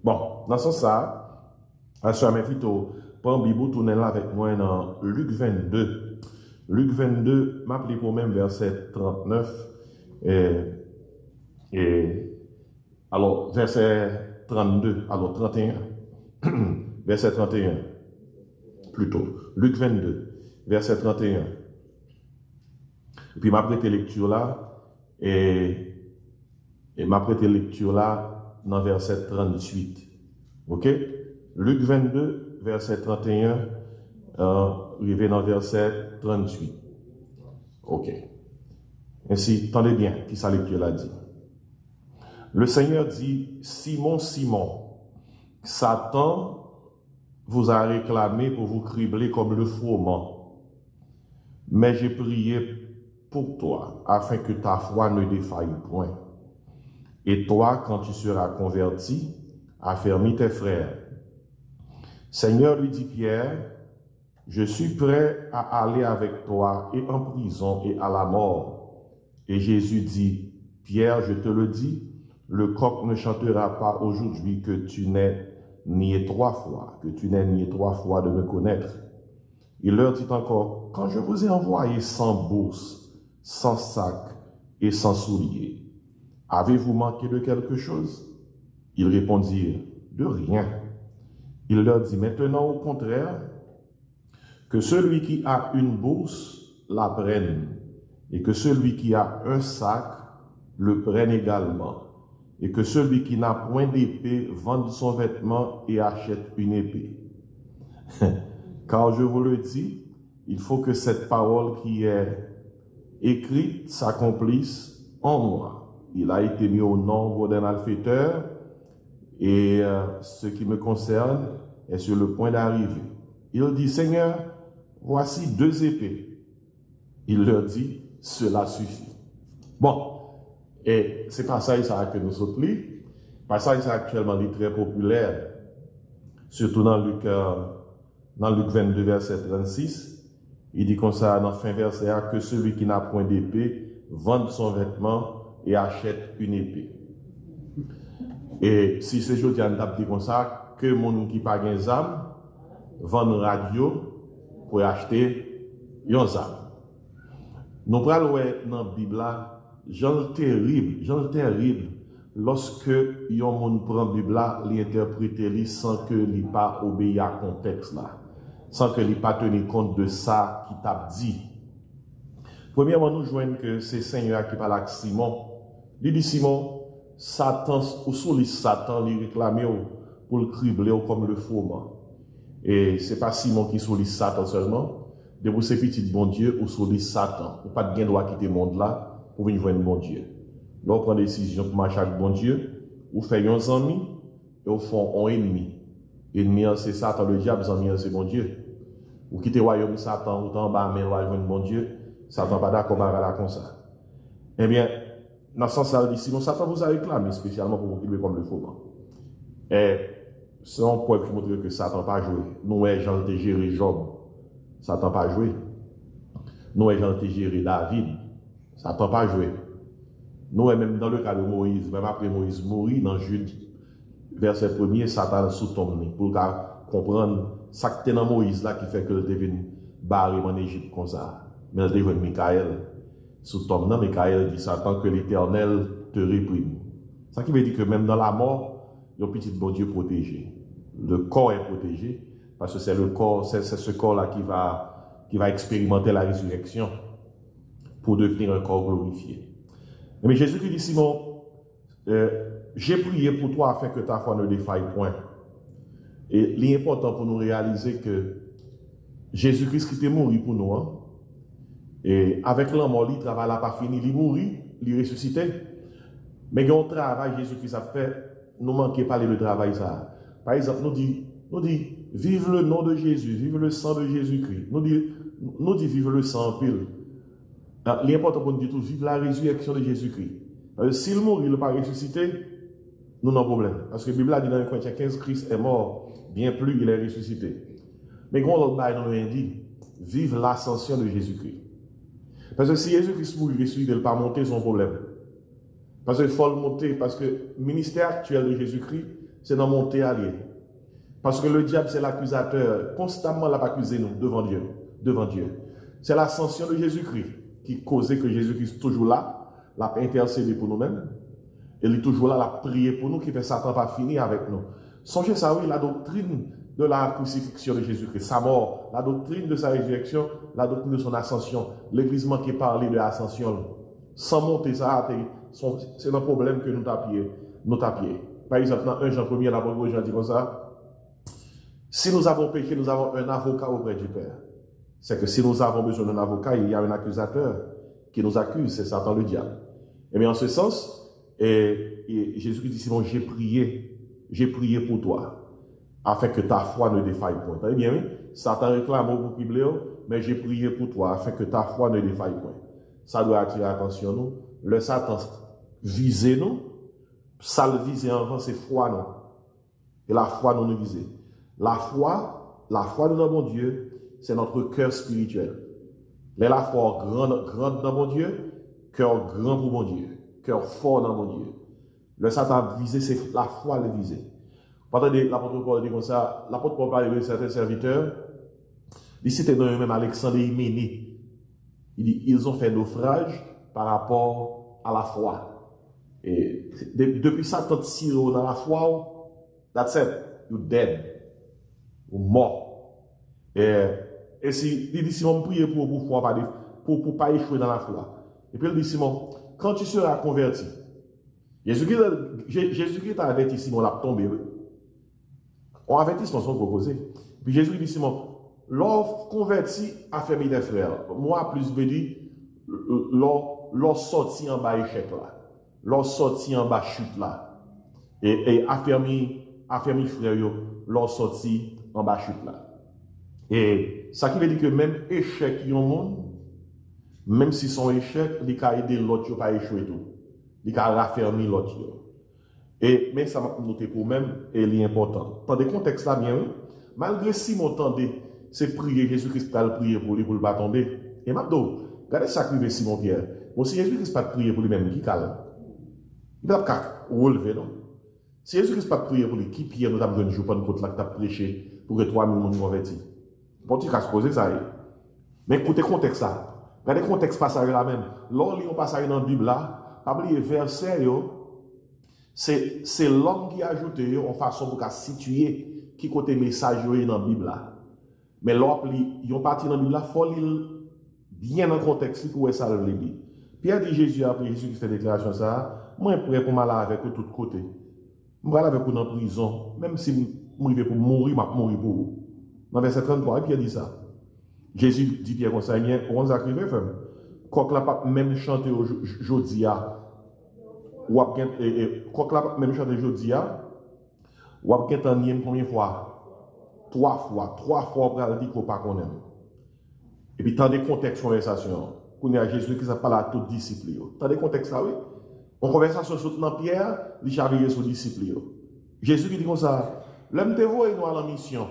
Bon, dans ce sens, ça, à ce moment plutôt, prends Bible, tournez là avec moi dans Luc 22. Luc 22, m'appelez pour même verset 39. Alors, verset 32, alors 31. Verset 31, plutôt. Luc 22, verset 31. Et puis, ma prêté lecture là, et ma prêté lecture là, dans verset 38. OK? Luc 22, verset 31, arrivé dans verset 38. OK. Ainsi, tendez bien, qui sa lecture là dit. Le Seigneur dit, Simon, Simon, Satan vous a réclamé pour vous cribler comme le froment. Mais j'ai prié pour toi, afin que ta foi ne défaille point. Et toi, quand tu seras converti, affermis tes frères. Seigneur, lui dit Pierre, je suis prêt à aller avec toi et en prison et à la mort. Et Jésus dit, Pierre, je te le dis, le coq ne chantera pas aujourd'hui que tu n'aies nié 3 fois, de me connaître. Il leur dit encore, quand je vous ai envoyé sans bourse, sans sac et sans souliers, avez-vous manqué de quelque chose? Ils répondirent, de rien. Il leur dit maintenant au contraire, que celui qui a une bourse la prenne, et que celui qui a un sac le prenne également, et que celui qui n'a point d'épée vende son vêtement et achète une épée. Car je vous le dis, il faut que cette parole qui est écrite s'accomplisse en moi. Il a été mis au nombre d'un malfaiteur, et ce qui me concerne est sur le point d'arriver. Il dit, Seigneur, voici 2 épées. Il leur dit, cela suffit. Bon, et c'est passage ça que nous sommes lus. Passage ça actuellement très populaire, surtout dans Luc 22, verset 36. Il dit comme ça, dans fin verset, que celui qui n'a point d'épée vende son vêtement et achète une épée. Et si c'est aujourd'hui, on a dit comme ça, que mon qui pas gain d'âme, vend une radio pour acheter une âme. Nous prenons dans la Bible, genre terrible, lorsque yon moun prend la Bible, l'interpréter sans que li pas obéir à contexte là, sans que li pas tenir compte de ça qui t'a dit. Premièrement, nous joignons que c'est Seigneur qui parle avec Simon. Il dit Simon, Satan, ou sous Satan, il réclame pour le cribler comme le froment. Et c'est pas Simon qui sollicite Satan seulement. De vous, ces petits bon Dieu, ou sollicite Satan. Ou pas de gain droit quitter le monde là pour venir voir un bon Dieu. Là, on prend des décisions pour marcher avec bon Dieu, ou fait un ami, et au fond, un ennemi. Ennemi, c'est Satan, le diable, ami, c'est bon Dieu. Ou quitter le royaume Satan, ou en bas, mais le bon Dieu, Satan pas d'accord avec la comme ça. Eh bien, dans ce sens-là, il dit, Simon, Satan vous a réclamé spécialement pour vous cribler comme le froment. Et c'est un point qui montre que Satan n'a pas joué. Nous, Jean a géré Job. Satan n'a pas joué. Nous, Jean a géré David. Satan n'a pas joué. Nous, même dans le cas de Moïse, même après Moïse mourit, dans Jude, verset 1er, Satan sous tombé pour comprendre ce qui était dans Moïse là qui fait que le devine barré en Égypte comme ça. Mais le devine Michael. Sous tombé, Michael dit Satan que l'Éternel te réprime. Ça qui veut dire que même dans la mort, il y a un petit bon Dieu protégé. Le corps est protégé parce que c'est le corps, c'est ce corps-là qui va expérimenter la résurrection pour devenir un corps glorifié. Mais Jésus qui dit Simon, j'ai prié pour toi afin que ta foi ne défaille point. Et l'important pour nous réaliser que Jésus-Christ qui était mort pour nous, hein, et avec la mort, il travail n'a pas fini, il mourit, il ressuscité. Mais il y a un travail Jésus-Christ a fait, nous manquons pas le travail ça. Par exemple, nous dit, vive le nom de Jésus, vive le sang de Jésus-Christ. Nous dit, vive le sang en pile. L'important pour nous dire tout, vive la résurrection de Jésus-Christ. S'il mourit, il n'a pas ressuscité, nous n'avons pas de problème. Parce que la Bible a dit dans 1 Corinthiens 15, Christ est mort, bien plus, il est ressuscité. Mais quand l'autre bail nous dit, vive l'ascension de Jésus-Christ. Parce que si Jésus-Christ mourit, ressuscité, il ne peut pas monter son problème. Parce qu'il faut le monter, parce que le ministère actuel de Jésus-Christ, c'est dans monter aller. Parce que le diable, c'est l'accusateur. Constamment, l'a accusé nous devant Dieu. Devant Dieu. C'est l'ascension de Jésus-Christ qui causait que Jésus-Christ est toujours là, l'a intercédé pour nous-mêmes. Et il est toujours là, l'a prié pour nous, qui fait Satan pas finir avec nous. Songez ça, oui, la doctrine de la crucifixion de Jésus-Christ, sa mort, la doctrine de sa résurrection, la doctrine de son ascension, l'église qui parlait de l'ascension. Sans monter ça, c'est un problème que nous tapions. Par exemple, dans 1 Jean 1er, l'apôtre Jean dit comme ça, si nous avons péché, nous avons un avocat auprès du Père. C'est que si nous avons besoin d'un avocat, il y a un accusateur qui nous accuse, c'est Satan le diable. Et bien en ce sens, Jésus-Christ dit, Simon, j'ai prié pour toi, afin que ta foi ne défaille point. Très bien, oui? Satan réclame pour Biblio, mais j'ai prié pour toi, afin que ta foi ne défaille point. Ça doit attirer l'attention, nous. Le Satan vise nous, ça le vise avant, c'est foi, non. Et la foi nous vise. La foi de notre bon Dieu, c'est notre cœur spirituel. Mais la foi grande dans mon Dieu, cœur grand pour mon Dieu, cœur fort dans mon Dieu. Le Satan visé, c'est la foi le visé. Pendant l'apôtre Paul dit comme ça, l'apôtre Paul parle de certains serviteurs, il citait dans eux-mêmes Alexandre et Hyménée. Il dit, ils ont fait naufrage par rapport à la foi. Et depuis ça, tant de dans la foi, that's it, you're dead, ou mort. Et si, il dit, Simon, priez pour pas échouer dans la foi. Et puis il dit, Simon, quand tu seras converti, Jésus-Christ t'a averti, Simon, l'a tombé. On avertissement sont proposés. Puis Jésus dit, Simon, l'or converti a fermé des frères. Moi, plus je dis, l'or sorti en bas échec là. L'or sorti en bas chute là. Et a fermé frère, l'or sorti en bas chute là. Et ça qui veut dire que même échec yon monde, même si son échec, il a aidé l'autre pas échouer tout. Il a raffermi l'autre. Mais ça m'a noté pour même, et il est important. Dans des contextes là, bien, malgré si mon tendez, c'est prier, Jésus-Christ pas le prier pour lui, pour ne pas tomber. Et maintenant, regardez ça que Simon Pierre. Bon, si Jésus-Christ pas prier pour lui-même, qui calme? Il ne peut pas relever, non? Si Jésus-Christ pas prier pour lui, qui Pierre nous a besoin de jouer pendant que tu as prêché pour que 3000 personnes convertis? Bon, tu as poser ça. Mais écoutez, contexte ça. Regardez le contexte passage là même. Lorsqu'on lit un passage dans la Bible là, pas oublier verset, c'est l'homme qui a ajouté en façon pour situer qui côté message dans la Bible là. Mais l'autre, il y a une partie dans la Bible là, il faut lire bien dans le contexte pour ça le dit. Pierre dit Jésus, après Jésus qui fait déclaration ça, moi je prêt pour m'aller avec vous de tous côtés. Je vais aller avec vous dans la prison, même si je vais pour mourir, je vais mourir pour vous. Dans verset 33, et Pierre dit ça. Jésus dit Pierre comme ça, on va arriver, femme. Quand la pape même chanter aujourd'hui, ou quand la pape même chanter aujourd'hui, ou après combien de fois? 3 fois pour dire qu'on pas qu'on aime. Et puis, dans des contextes de conversation, qu'on a Jésus qui parle à toute disciple. Dans des contextes là, oui. En conversation sur dans Pierre, il chavire sur disciple. Jésus qui dit comme ça, l'homme te voit nous à la mission.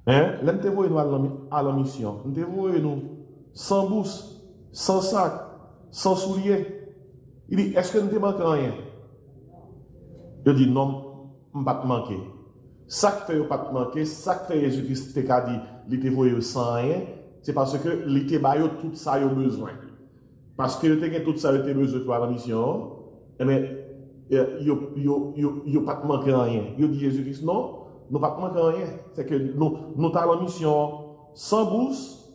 Hein? L'homme te voit nous à la mission. L'homme te voit nous sans bourse, sans sac, sans souliers. Il dit, est-ce que nous te manquons rien? Il dit, non, je ne vais pas te manquer. Ça qui fait pas te manquer, ça qui fait Jésus-Christ te dit, il te voit sans rien, c'est parce que il te baille tout ça il a besoin. Parce que il tout ça il a besoin pour la mission, mais il pas te manquer rien. Il dit Jésus-Christ non, nous pas te manquer rien, c'est que nous avons la mission sans bourse,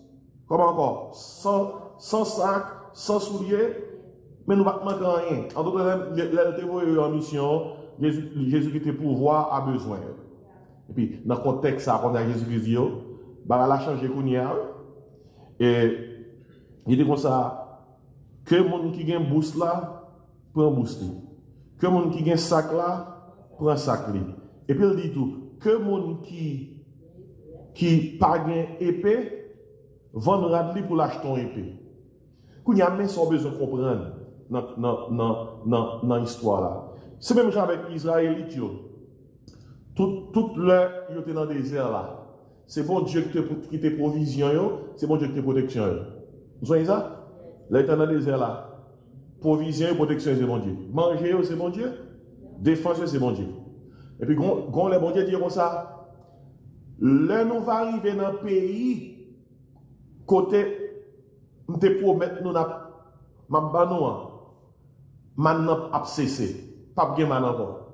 comme encore, sans sac, sans souliers, mais nous pas te manquer rien. En d'autres termes, il te voit en mission, Jésus qui te pouvoir a besoin. Et puis, dans le contexte, ça, quand on a Jésus-Christ dit, bah, elle a changé Kounia. Et il dit comme ça, que le monde qui a une bourse là, prend bourse. Que le monde qui a un sac là, prend sac. Et puis, il dit tout, que le monde qui n'a pas épée, vendra pour l'acheter une épée. Kounia, mais sans besoin de comprendre dans l'histoire là. C'est même genre avec Israélite. Toute l'heure, il était dans le désert là. C'est bon Dieu qui te provision, c'est bon Dieu qui te protection. Vous voyez ça? Là, il était dans le désert là. Provision et protection, c'est bon Dieu. Manger, c'est bon Dieu. Défense, c'est bon Dieu. Et puis, quand les bon Dieu dit comme ça, là, nous va arriver dans le pays, côté, nous te promettons, nous n'a maintenant, a cessé. Pas de man encore.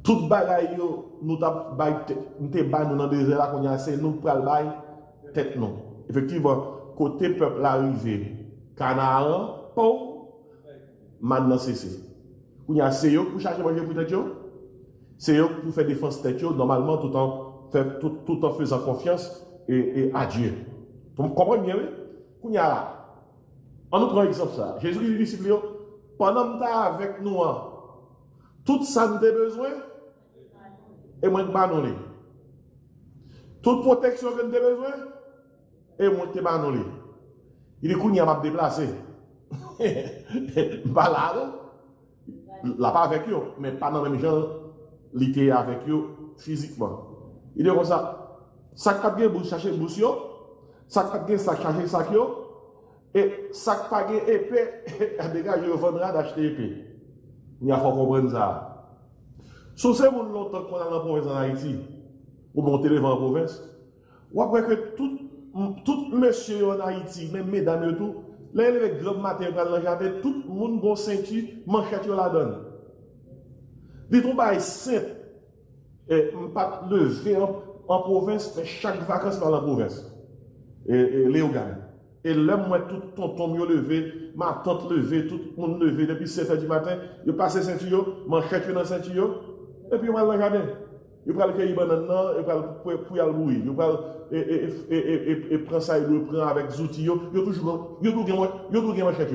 Tout bagaille, nous t'avons dans le désert, là, qu'on a assez, nous prenons le tête, non. Effectivement, côté peuple arrivé, Canaan, maintenant cessé. Qu'on a assez, pour chercher manger pour tête, c'est eux pour faire défense tête, normalement, tout en faisant confiance et à Dieu. Vous comprenez bien, oui? Qu'on a là. On nous prend exemple ça. Jésus dit aux disciples, pendant que tu es avec nous, tout ça nous a besoin, et moi, je ne sais pas. Toute protection que nous avons besoin, et moi, je ne sais pas. Il dit qu'on y a m'a déplacé. Pas là, là, pas avec eux, mais pas dans le même genre, l'été avec eux physiquement. Il dit comme ça, ça cap bien pour chercher bouche, ça cap bien ça chercher sac et ça pas bien épée, dégage je vendra d'acheter épée. Il faut comprendre ça. Si c'est mon longtemps qu'on a dans la province en Haïti, ou monter devant la province, ou après que tout monsieur en Haïti, même mesdames et tout, là, les grands matins dans le jardin, tout le monde bon ceinture, manchette la donne. Dites-vous, bah, simple. Et pas lever en province, mais chaque vacances par la province. Et Léogan. Et là, moi, tout tonton mieux levé, ma tante levé, tout le monde levé depuis 7 h du matin, je passe ceinture, manchette dans la ceinture, et puis on va dans le jardin. Je prends le cueillir banane, je prends pour y aller mourir. Je prends et prend ça, il le prend avec les outils, il toujours manchette.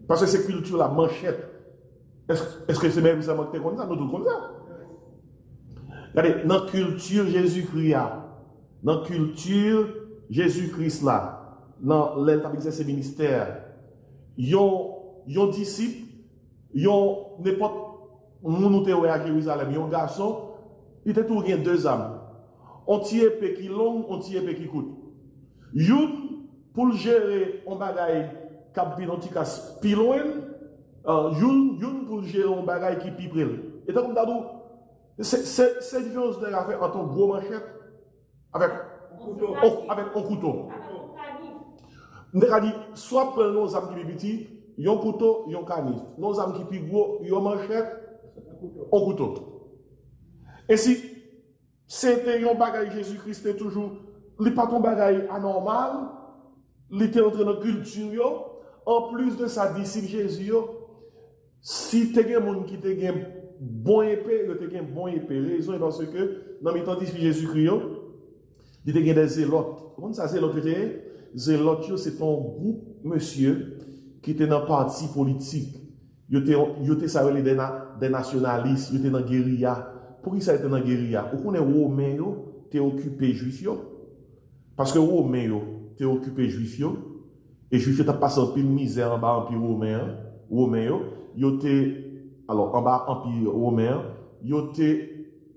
Parce que c'est culture la manchette. Est-ce que c'est même ça que tu comme ça? Nous tous comme ça. Regardez, dans la culture Jésus-Christ, dans la culture Jésus-Christ là, dans l'établissement de ministère, yon disciples, yon n'importe où à Jérusalem, yon garçon, il était tout rien 2 âmes. On tire épée qui long, on tire épée qui coûte. Yon pour gérer un bagaille qui un petit casse piloin, yon pour gérer un bagaille qui piprel. Et donc c'est différence de la faire entre un gros manchette avec un couteau. On a dit, soit prendre nos âmes qui petit, yon couteau, yon canif. Nos âmes qui plus gros, yon manchette, un couteau. Et si c'était un bagage Jésus-Christ, c'était toujours, il n'est pas ton bagage anormal, il était entré dans la culture, en plus de sa disciple Jésus, si tu as un monde qui te gagne bon épée, il te gagne bon épée. Raison parce que dans le temps de Jésus-Christ, il te gagne des zélotes. Comment ça, zélotes? Zélotes, c'est un groupe, monsieur, qui était dans le parti politique. Il était des nationalistes, il était dans la guérilla. Pour qui ça était dans la guérilla? Vous connaissez Romain, tu es occupé juif. Parce que Romain, tu es occupé juif. Et juif, tu as passé un peu de misère en bas, en puis Romain. Alors, en bas, en puis Romain, ils ont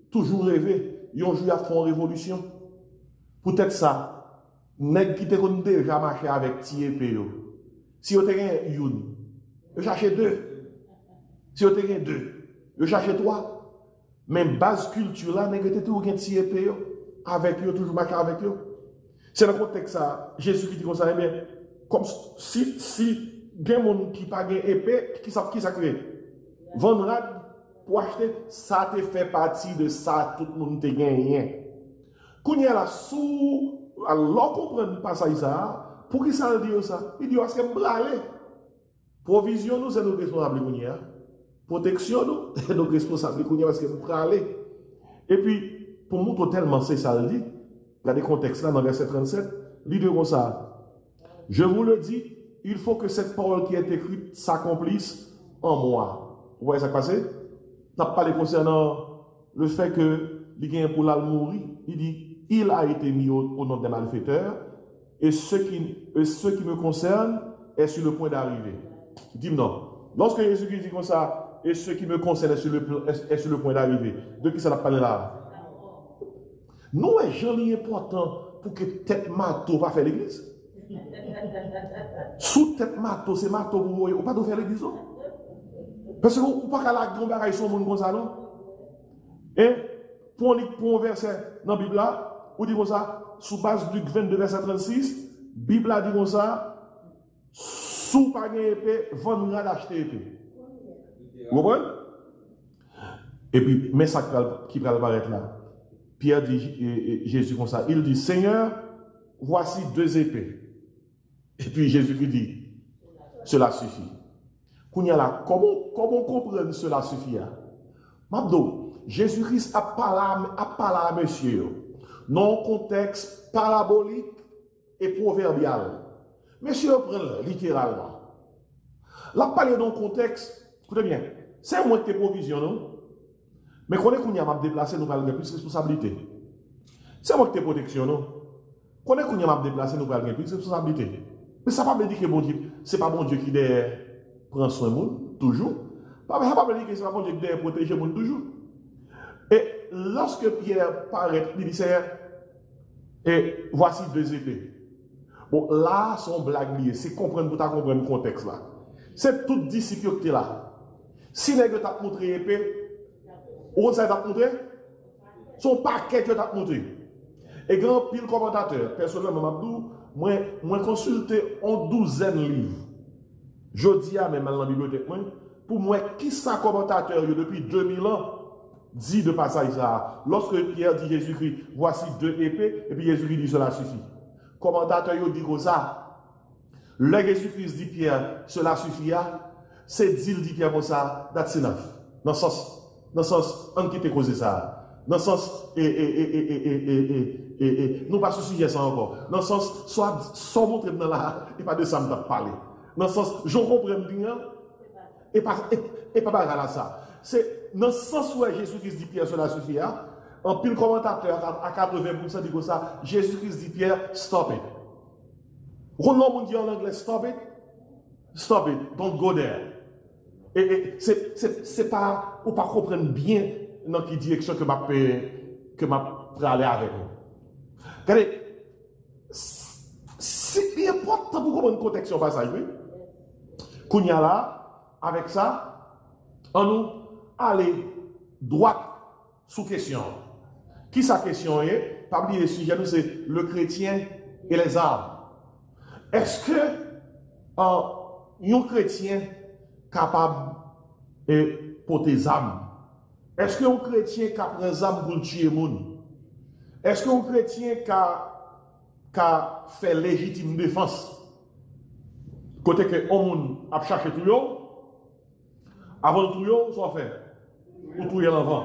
toujours rêvé. Ils ont joué à fond révolution. Peut-être ça, nèg qui te connaît déjà marché avec Tiepé. Si vous avez une, vous cherchez 2. Si vous avez 2, vous cherchez 3. Même base culture là, nèg te toujours Tiepé avec eux, toujours marché avec eux. C'est dans le contexte ça, Jésus qui dit comme ça, bien, comme si il y a des gens qui n'ont pas épée, qui ça crée. Vendra pour acheter, ça te fait partie de ça, tout le monde te gagne. Quand il y a la sous, alors comprendre pas ça, pour qui ça dit ça? Il dit, parce que blâler. Provision, nous, c'est nos responsables. Protection, nous, c'est nos responsables. Parce que blâler. Et puis, pour montrer tellement c'est ça, il dit, il y a des contextes là, dans verset 37, il dit comme ça. Je vous le dis, il faut que cette parole qui est écrite s'accomplisse en moi. Vous voyez ça passer? On n'a pas parlé concernant le fait que l'Iguin pour mourir. Il dit, il a été mis au nom des malfaiteurs et ce qui me concerne est sur le point d'arriver. Dis non. Lorsque Jésus dit comme ça, et ce qui me concerne est sur le point d'arriver, de qui ça n'a parlé là? Nous, est joli important pour que tête marteau va faire l'église. Sous tête marteau, c'est marteau pour vous, ou pas de faire l'église. Parce que vous ne pouvez pas la grande bagaille sur le monde comme ça, non? Et pour un verset dans la Bible, on dit comme ça, sous base du 22, verset 36, la Bible a dit comme ça, sous pas de épée, vendra d'acheter épée. Vous comprenez? Et puis, mais ça qui va apparaître là. Pierre dit, Jésus comme ça, il dit, Seigneur, voici 2 épées. Et puis Jésus lui dit, cela suffit. Comment comprendre cela suffit? Mabdo, Jésus-Christ a parlé à monsieur, non contexte parabolique et proverbial. Monsieur prend littéralement. Là, parler dans le contexte, écoutez bien, c'est moi qui ai provision, non? Mais qu'on est qu'on y a déplacé, nous avons plus de responsabilité. C'est moi qui ai protection, non? Qu'on est qu'on y a déplacé, nous avons plus de responsabilité. Mais ça ne veut pas dire que bon Dieu, c'est pas bon Dieu qui prend soin de nous, toujours. Ça ne veut pas dire que c'est pas bon Dieu qui protège nous, toujours. Et lorsque Pierre paraît, il dit, et voici 2 épées. Bon, là, son blague liée, c'est comprendre pour comprendre le contexte là. C'est toute discipline qui est là. Si les gens t'ont montré épée, on sait t'a montré, son paquet que t'a montré. Et grand pile commentateur, personnellement, Mabdou, moi consulté en 12 livres. Je dis à même dans la bibliothèque, pour moi, qui ça commentateur depuis 2000 ans dit de passage ça. Lorsque Pierre dit Jésus-Christ, voici 2 épées, et puis Jésus-Christ dit cela suffit. Commentateur dit comme ça. Le Jésus-Christ dit Pierre, cela suffit. C'est dit Pierre comme ça, that's enough. Dans le sens, on quitte causer ça. Dans le sens, nous pas ce sujet ça encore. Dans le sens, soit montrer dans la, et pas de ça me parler. Dans le sens, je comprends bien, et pas bagarre ça. C'est dans le sens où Jésus-Christ dit Pierre, cela suffit. Un pile commentateur à 80% dit comme ça, Jésus-Christ dit Pierre, stop it. On dit en anglais, stop it, don't go there. Et c'est pas, ou pas comprendre bien dans quelle direction que m'a aller avec vous. Regardez, c'est important pour comprendre le contexte au passage, oui. Qu'on y a là, avec ça, on nous aller droit sous question. Qui sa question est? Pas oublier le sujet, nous c'est le chrétien et les armes. Est-ce que un chrétien capable de porter des armes? Est-ce qu'un chrétien qui prend des armes pour tuer les gens? Est-ce qu'un chrétien qui fait légitime défense? Côté que on a cherché tout le monde, avant de tout le monde, soit fait. Ou tout le monde.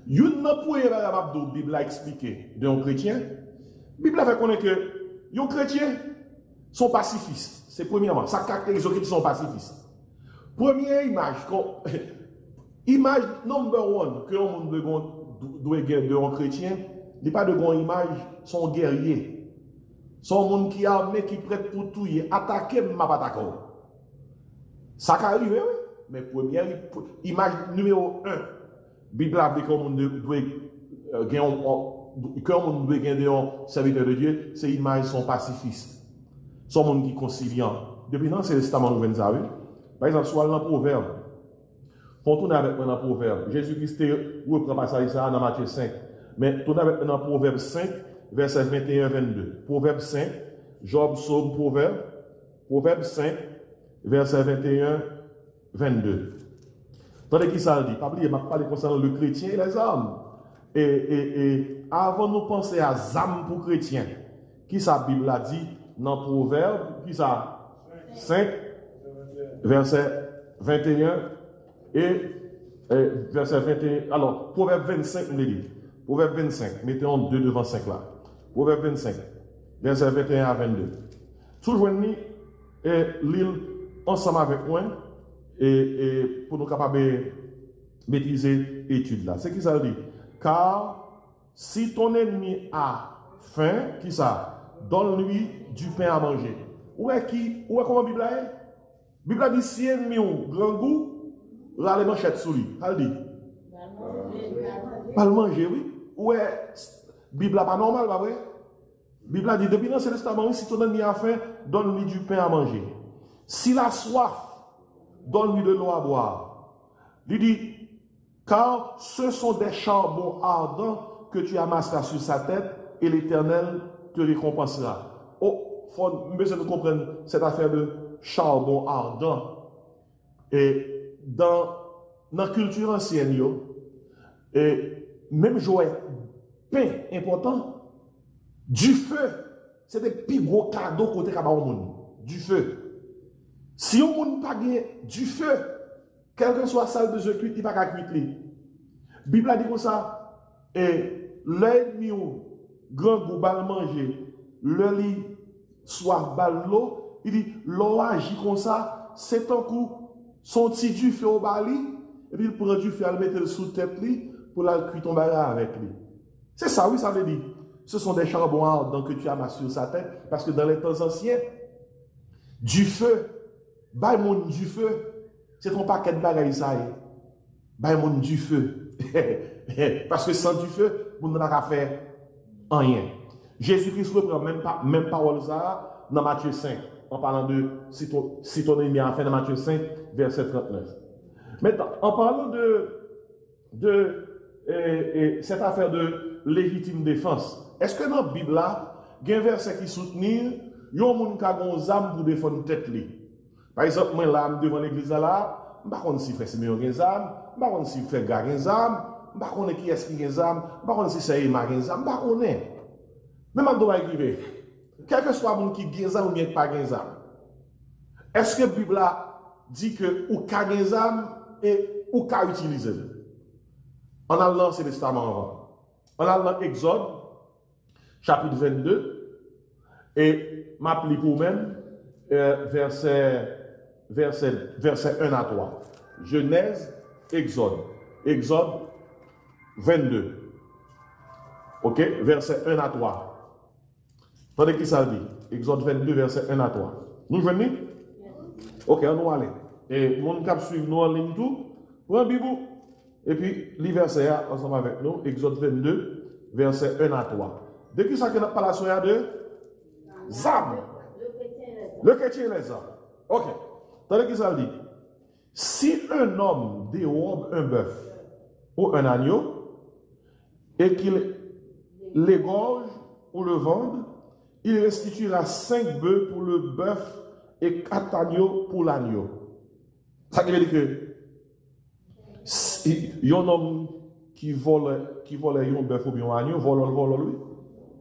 Une n'a pas de Bible a expliqué d'un chrétien. La Bible a fait connaître que les chrétiens sont pacifistes. C'est premièrement. Ça caractérise qu'ils sont pacifistes. Première image, image number 1 que on doit de un chrétien, il n'y a pas de grande image, sont guerriers. Sont monde qui armé, qui prêt pour tout, attaquer, ma pas attaquer. Ça arrive, oui. Mais première image numéro 1, la Bible a dit qu'on doit gagner un serviteur de Dieu, ces images sont pacifistes. Sont monde qui conciliant. Depuis l'Ancien Testament, nous venons ça. Par exemple, soit dans le Proverbe. On tourne avec moi dans le Proverbe. Jésus-Christ reprend passage ça dans Matthieu 5. Mais tourne avec moi dans le Proverbe 5, verset 21-22. Proverbe 5, Job, Psaume, Proverbe. Proverbe 5, verset 21-22. Tandis qui ça dit, pas oublier, je parle concernant le chrétien et les âmes. Et avant de nous penser à âmes pour chrétiens, qui ça Bible a dit dans le Proverbe, qui ça 5, verset 21 et verset 21. Alors, Proverbe 25, on dit. Proverbe 25, mettons 2 devant 5 là. Proverbe 25, verset 21 à 22. Toujours et l'île ensemble avec moi et pour nous capables de maîtriser l'étude là. C'est qui ça dit? Car si ton ennemi a faim, qui ça? Donne-lui du pain à manger. Où est comment la Bible est? La Bible dit si ennemi ou grand goût, là les manchettes sous lui. Elle dit. Pas le manger, oui. Où est la Bible pas normal, pas vrai? La Bible dit depuis l'Ancien Testament, si ton ennemi a faim, donne-lui du pain à manger. S'il a soif, donne-lui de l'eau à boire. Il dit, car ce sont des charbons ardents que tu amasseras sur sa tête et l'Éternel te récompensera. Oh, faut mieux nous comprendre cette affaire de charbon ardent. Et dans la culture ancienne, et même jouer pain important, du feu, c'est des plus gros cadeaux côté au monde. Du feu. Si on ne pas du feu, quelle que soit salle de jeu cuite, il n'y a pas qu'à cuire. La Bible a dit comme ça, et l'ennemi grand goût bal manger, le lit soif bal l'eau, il dit l'eau agit comme ça, c'est un coup, son petit du feu au bali, et puis il prend du feu, il met le sous tête pour la cuire ton bagarre avec lui. C'est ça, oui, ça veut dire. Ce sont des charbons ardents que tu amasses sur sa tête, parce que dans les temps anciens, du feu, du feu, c'est ton paquet de bagailles, ça y est. Du feu. Parce que sans du feu, vous n'avez pas faire rien. Jésus-Christ reprend même parole ça dans Matthieu 5, en parlant de si ton ennemi a fait dans Matthieu 5, verset 39. Maintenant, en parlant de cette affaire de légitime défense, est-ce que dans la Bible, il y a un verset qui soutient il y a un monde qui a des armes pour défendre tête. Par exemple, moi là, devant l'église là, je ne sais pas si frère Simeon a des armes, je ne sais pas si frère Gag a des armes, je ne sais pas qui est-ce qui a des armes, je ne sais pas si c'est Emma a des armes, je ne sais pas. Mais je dois écrire. Quel que soit le monde qui a des armes ou qui n'a pas des armes, est-ce que la Bible dit que ou a des armes et ou a utilisé? On a lancé le testament avant. On a lancé Exode, chapitre 22, et m'appli pour même, verset 1 à 3. Genèse, Exode. Exode 22. Ok? Verset 1 à 3. Attendez qui ça dit? Exode 22, verset 1 à 3. Nous venons? Ok, on va aller. Et mon cap suivre nous en ligne tout. Prends Bible. Et puis, les versets ensemble avec nous. Exode 22, verset 1 à 3. De qui ça que nous parlons de? Zam. Le chrétien les armes. Ok. Attendez qui ça dit? Si un homme dérobe un bœuf ou un agneau et qu'il l'égorge ou le vende, il restituera 5 bœufs pour le bœuf et 4 agneaux pour l'agneau. Ça veut dire que il y a un homme qui vole un bœuf ou bien un agneau, vole lui.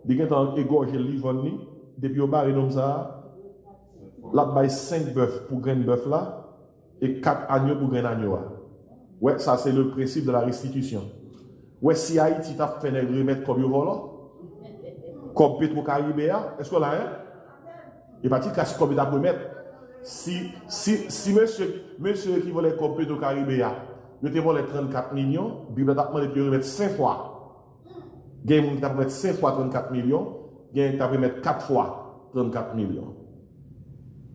Il y a un égorge lui vend lui. Depuis au bar, il nomme ça, là, il y a 5 bœufs pour grain bœuf là, et 4 agneaux pour grain agneau. Ouais, ça c'est le principe de la restitution. Ouais, si Haïti t'a fait remettre comme volant, comme Petro-Caribéa, est-ce que là, hein? Et pas dire qu'est-ce qu'on t'a remettre. Si monsieur qui volait comme Petro-Caribéa, il t'a volé 34 millions, la Bible t'a demandé de remettre 5 fois. Il y a des gens qui t'a remettre 5 fois 34 millions. Il y a un mettre 4 fois 34 millions.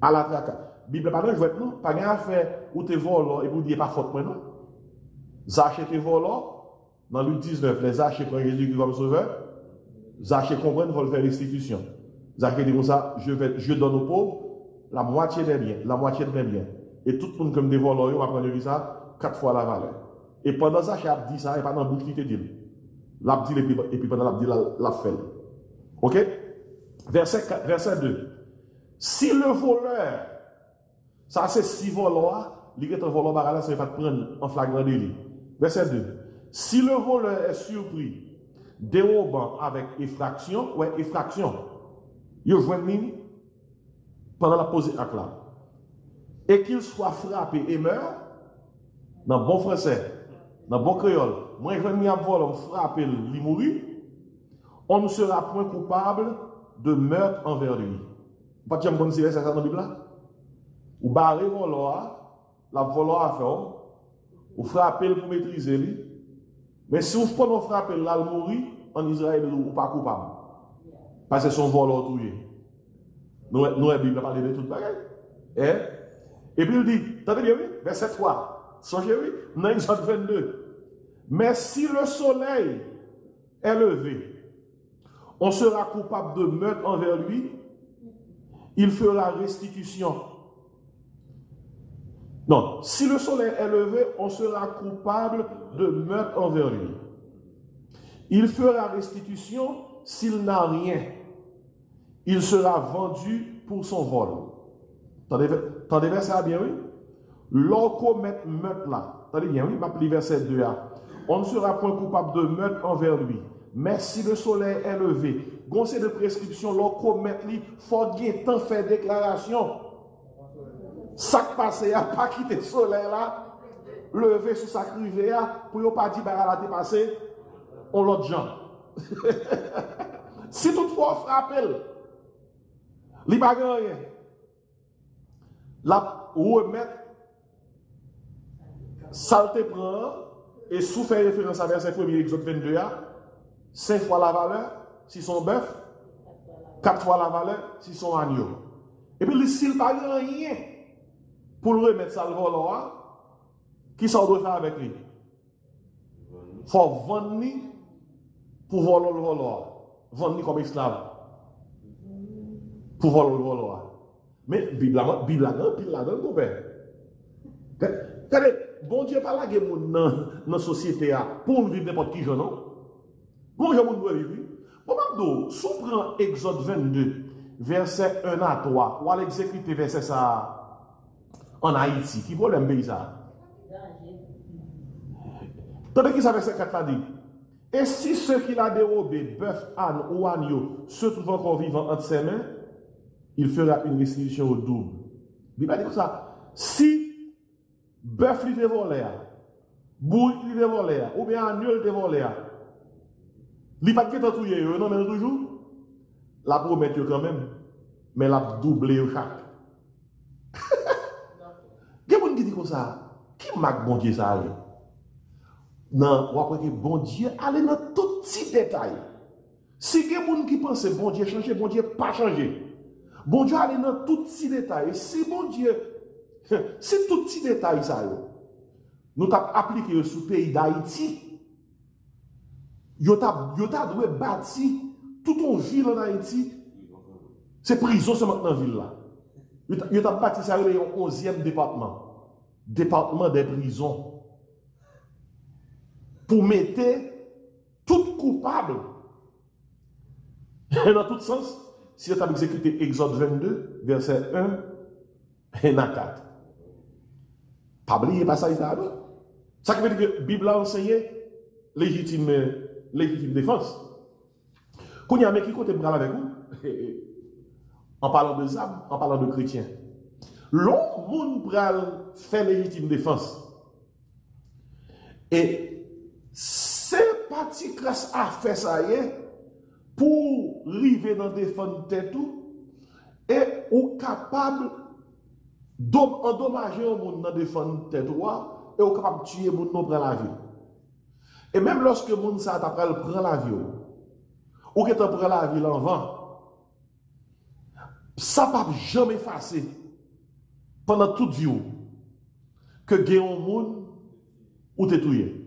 À la traque. Bible pas je non, pas rien à faire où tu voles et vous dites pas faute maintenant. Zaché te volant dans Luc 19, les Zachés prennent Jésus comme sauveur. Zaché comprennent veulent faire restitution. Zaché dit comme ça, je donne aux pauvres la moitié des biens, la moitié de mes biens. Et tout le monde comme des voleurs, on va prendre ça 4 fois la valeur. Et pendant Zaché a dit ça, et pas dans la bouche qui te dit. L'a dit et puis pendant l'a dit la fait. Ok? Verset 2. Si le voleur, ça c'est si voleur, il est un voleur barala, ça ne va pas prendre en flagrant délit. Verset 2. Si le voleur est surpris, dérobant avec effraction, il joue mine pendant la pause acte là. Et qu'il soit frappé et meurt, dans bon français, dans bon créole, moi je vais voler, frapper, il mourir, on ne sera point coupable de meurtre envers lui. Pas de bon c'est ça dans la Bible là. Ou barrer voleur, la voleur à faire, ou frapper pour maîtriser lui. Mais si vous prenez frapper là, le mourir, en Israël, ou pas coupable. Parce que son voleur tout nous, la Bible parle de tout le bagage. Et puis il dit, attendez bien, oui, verset 3. Songez, oui, dans Exode 22. Mais si le soleil est levé, on sera coupable de meurtre envers lui, il fera restitution. Non, si le soleil est levé, on sera coupable de meurtre envers lui. Il fera restitution s'il n'a rien. Il sera vendu pour son vol. Tendez verset bien, oui? L'on commet meurtre là. Tendez bien, oui? M'appelez verset 2a. On ne sera point coupable de meurtre envers lui. Mais si le soleil est levé, conseil de prescription, l'on commet lui, faut bien temps faire déclaration. Ça qui passe, il n'y a pas quitté le soleil là, levé sur sa crivé, pour ne pas dire que la t'est passé, on l'autre gens. Si toutefois frappé, il n'y a pas rien. La remettre, ça te prend, et sous fait référence à verset 1er, Exode 22, 5 fois la valeur, si son bœuf, 4 fois la valeur, si son agneau. Et puis, s'il n'y a pas rien pour le remettre ça le volant, qui s'en doit faire avec lui? Il faut vendre pour voler le volant. Vendre comme esclave. Pour voler le volant. Mais, Bible a pile là-dedans, copain. Regardez, bon Dieu, pas la guerre dans la société pour vivre n'importe qui, non? Bon Dieu, on doit vivre. Bon, Mabdo, si on prend Exode 22, verset 1 à 3, ou à l'exécuter verset ça en Haïti, qui problème pays ça? Tandis qu'il verset 4 dit, et si ceux qui l'ont dérobé, bœuf, âne ou agneau, se trouvent encore vivants entre ses mains, il fera une restitution au double. Il va dire ça. Si bœuf lui dévolé, bouille lui dévolé, ou bien agneau lui dévolé, il n'y a pas de touiller, non, mais toujours, la promette quand même, mais la doublé chaque. Il y a des gens qui disent comme ça, qui marque bon Dieu ça? Non, on va que bon Dieu, allez dans tout petit détail. Si il y a des gens qui pensent bon Dieu changer, bon Dieu pas changer. Bon Dieu, allez dans tout petit détail. Si bon Dieu, si tout petit détail ça, nous t'avons appliqué sur le pays d'Haïti, yo ta dû bâtir toute une ville en Haïti, c'est prison c'est maintenant ville là. Yo ta bâti ça le 11e département des prisons. Pour mettre tout coupable dans tout sens, si vous avez exécuté Exode 22, verset 1 et 4. Pas oublier pas ça, ça veut dire que la Bible a enseigné légitime défense. Quand il y a un mec qui côté avec vous, en parlant de âmes, en parlant de chrétiens, l'homme monde fait légitime défense. Et c'est parti grâce à faire ça pour arriver dans défendre tête et ou capable d'endommager un monde dans défendre tête et ou capable de tuer monde dans la vie. Et même lorsque monde ça après prend la vie ou que tu prend la vie en vent, ça pas jamais effacer pendant toute vie que gagne un monde ou te tuer.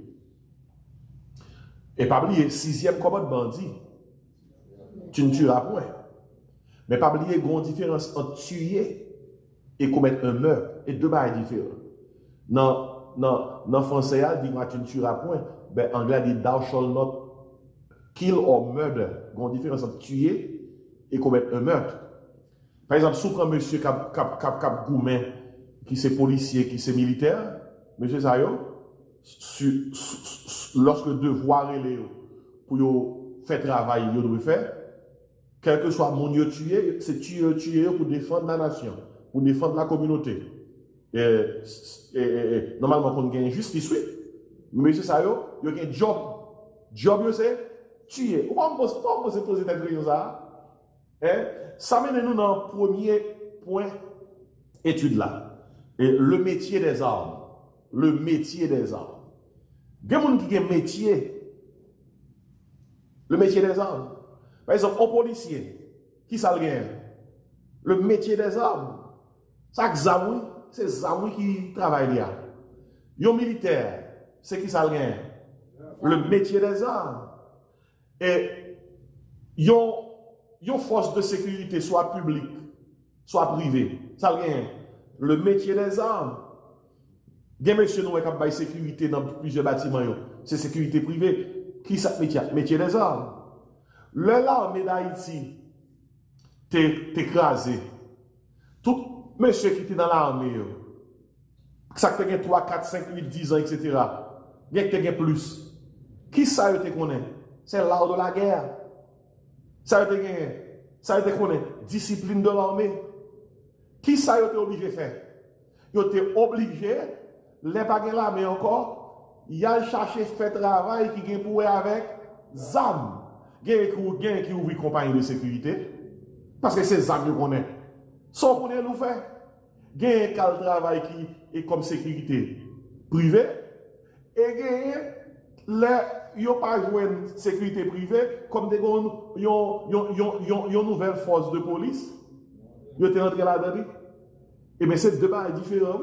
Et pas oublier, 6e commandement dit, tu ne tueras point. Mais pas oublier, il y a une différence entre tuer et commettre un meurtre. Et deux choses différentes. Dans français, il dit, tu ne tueras point. Ben, en anglais, il dit, thou shall not kill or murder. Il y a une différence entre tuer et commettre un meurtre. Par exemple, si vous un monsieur Cap Goumen, qui c'est policier, qui c'est militaire, monsieur Sayo, lorsque devoir est pour faire travail, il doit faire, quel que soit mon tué, c'est tuer pour défendre la nation, pour défendre la communauté. Normalement, on gagne justice, oui. Mais c'est ça, il y a un job. Job, c'est tuer. Pourquoi on se poser cette question ça? Ça mène nous dans le premier point étude là. Et le métier des armes. Le métier des armes. Il y a des gens qui ont un métier. Le métier des armes. Par exemple, un policier, qui ça le gagne? Le métier des armes. Ça, c'est Zamoui qui travaille là. Un militaire, c'est qui ça le gagne? Le métier des armes. Et une force de sécurité, soit publique, soit privée, ça le gagne. Le métier des armes. Gen monsieur nous qui a sécurité dans plusieurs bâtiments, c'est sécurité privée. Qui ça métier? Métier des armes. L'armée d'Haïti t'est écrasé. Tout monsieur qui était dans l'armée, ça te gagne 3, 4, 5, 8, 10 ans, etc. Il y a plus. Qui ça te connaît? C'est l'art de la guerre. Ça te connaît? Discipline de l'armée. Qui ça te obligé de faire? Ils étaient obligés, les pas de l'armée encore, ils allaient chercher faire travail qui gagne pour avec ZAM. Il y a qui ouvre compagnie de sécurité. Parce que c'est ZAM qu'on est. Sans qu'on ait nous fait. Il y a un travail qui est comme sécurité privée. Et il y a pas joué une sécurité privée comme des nouvelle force de police. Ils étaient entrés là-dedans. Et bien c'est deux bails différents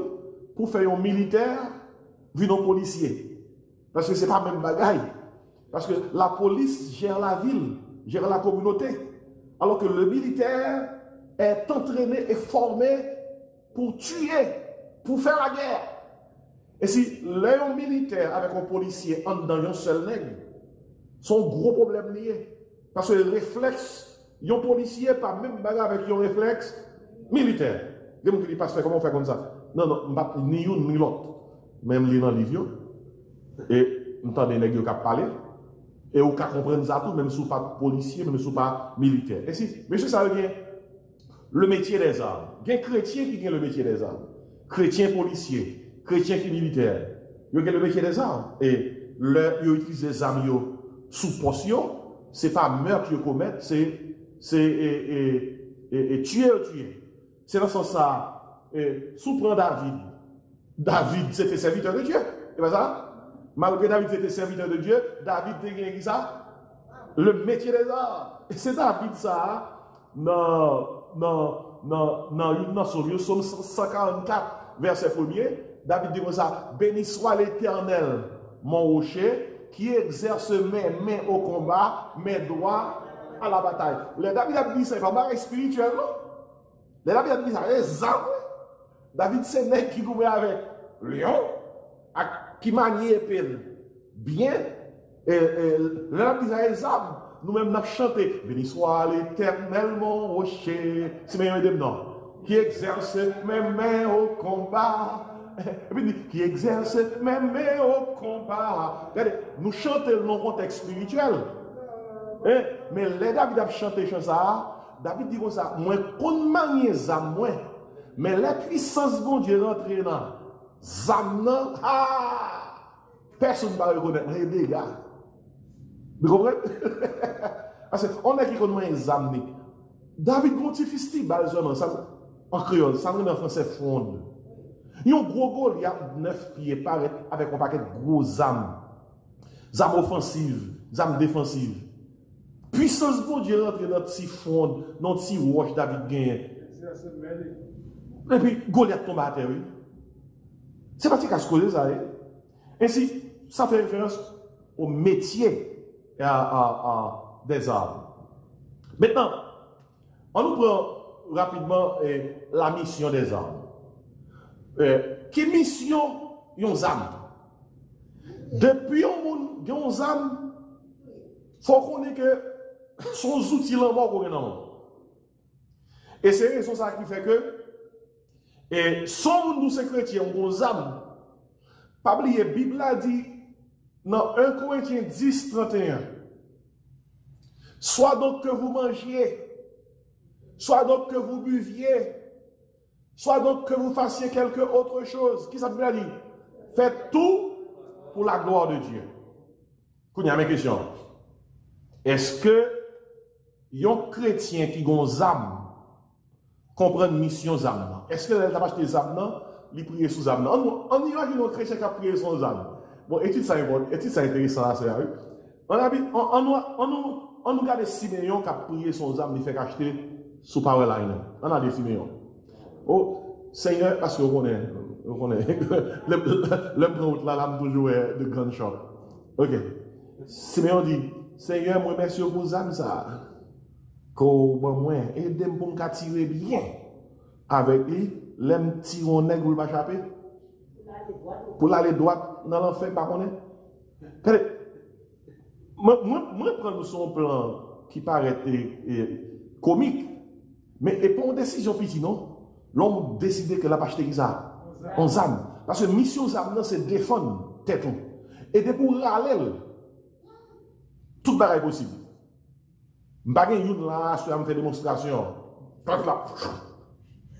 pour faire un militaire vu nos policiers. Parce que ce n'est pas même bagaille. Parce que la police gère la ville, gère la communauté. Alors que le militaire est entraîné et formé pour tuer, pour faire la guerre. Et si l'un militaire avec un policier entre dans un seul nègre, son gros problème lié. Parce que le réflexe, un policier pas même bagarre avec un réflexe militaire. Des gens qui disent, pasteur, comment on fait comme ça? Non, ni une ni l'autre. Même les dans le livre, et nous entendons des nègres qui parlent, et on comprend ça tout, même si vous pas policier, même si vous pas militaire. Et si, monsieur, ça revient, le métier des armes. Il y a un chrétien qui a le métier des armes. Chrétien policier, chrétien qui est militaire. Il y a le métier des armes. Et ils utilisent les armes sous potion, ce n'est pas meurtre qu'ils commettent, c'est tuer. C'est dans ce sens-là, sous prend David. David, c'était serviteur de Dieu. C'est pas ça? Malgré David, c'était serviteur de Dieu, David, c'était ça? Le métier des armes. Et c'est David, ça, dans Psaume 144, verset 1er, David dit comme ça, béni soit l'Éternel, mon rocher, qui exerce mes mains au combat, mes doigts à la bataille. Le David a dit ça, il va pas spirituel, non? Le David a dit ça, les armes. David, c'est nègre qui gouverne avec lion, qui manie épée bien. Le David dit ça, les armes. Nous-mêmes, nous avons chanté, béni soit l'Éternel, mon rocher. C'est meilleur de non. Qui exerce mes mains au combat. Qui exerce mes mains au combat. Regardez, nous chantons dans le contexte spirituel. Mais les David a chanté ça. David dit comme ça, moi, qu'on manie zam, moi. Mais la puissance bon Dieu rentre dans zam, personne ne va reconnaître les dégâts. Vous comprenez? Parce qu'on a qui connaît les âmes. David Pontifisti, en créole, ça nous en français fonde. Il y a un gros Goliath 9 pieds paraît avec un paquet de gros âmes. Âmes offensives, âmes défensives. Puissance bon Dieu rentre dans notre petit fond, dans notre petit roche David gagne. Et puis Goliath tombe à terre. C'est pas ce qu'on ça. Ainsi, ça fait référence au métier des armes. Maintenant, on nous prend rapidement la mission des armes. Quelle mission les armes? Depuis les armes, il faut qu'on ait que son outil là mort qu'on a. Et c'est ça qui fait que nous ces chrétiens les armes. Pas oublier, la Bible a dit dans 1 Corinthiens 10, 31. Soit donc que vous mangiez, soit donc que vous buviez, soit donc que vous fassiez quelque autre chose. Qui ça veut dire? Faites tout pour la gloire de Dieu. Il y a une question. Est-ce que un chrétien qui a des âmes comprend mission âmes? Est-ce que les a acheté des âmes? Il prie sous âmes? On imagine un chrétien qui a prié sous âmes. Bon, étude ça intéressant à faire. On nous regarde Siméon qui a prié son âme, il fait acheter sous parole là. On a des Siméon. Oh, Seigneur, parce que vous connaissez, le prendre là, l'âme toujours de gunshot. Ok. Siméon dit, Seigneur, moi, merci pour vos âmes, ça. Moi, aidez-moi pour me tirer bien avec lui, l'aime tirer nègre, il va échapper. Pour l'aller droite dans l'enfer, par contre. Moi, prendre son plan qui paraît comique, mais et pour une décision petite, non? L'homme décide que la pas acheter ça. On âme. Parce que mission âme, c'est défendre tête. Et de pour râler, tout est possible. Je ne vais pas là, je vais faire démonstration.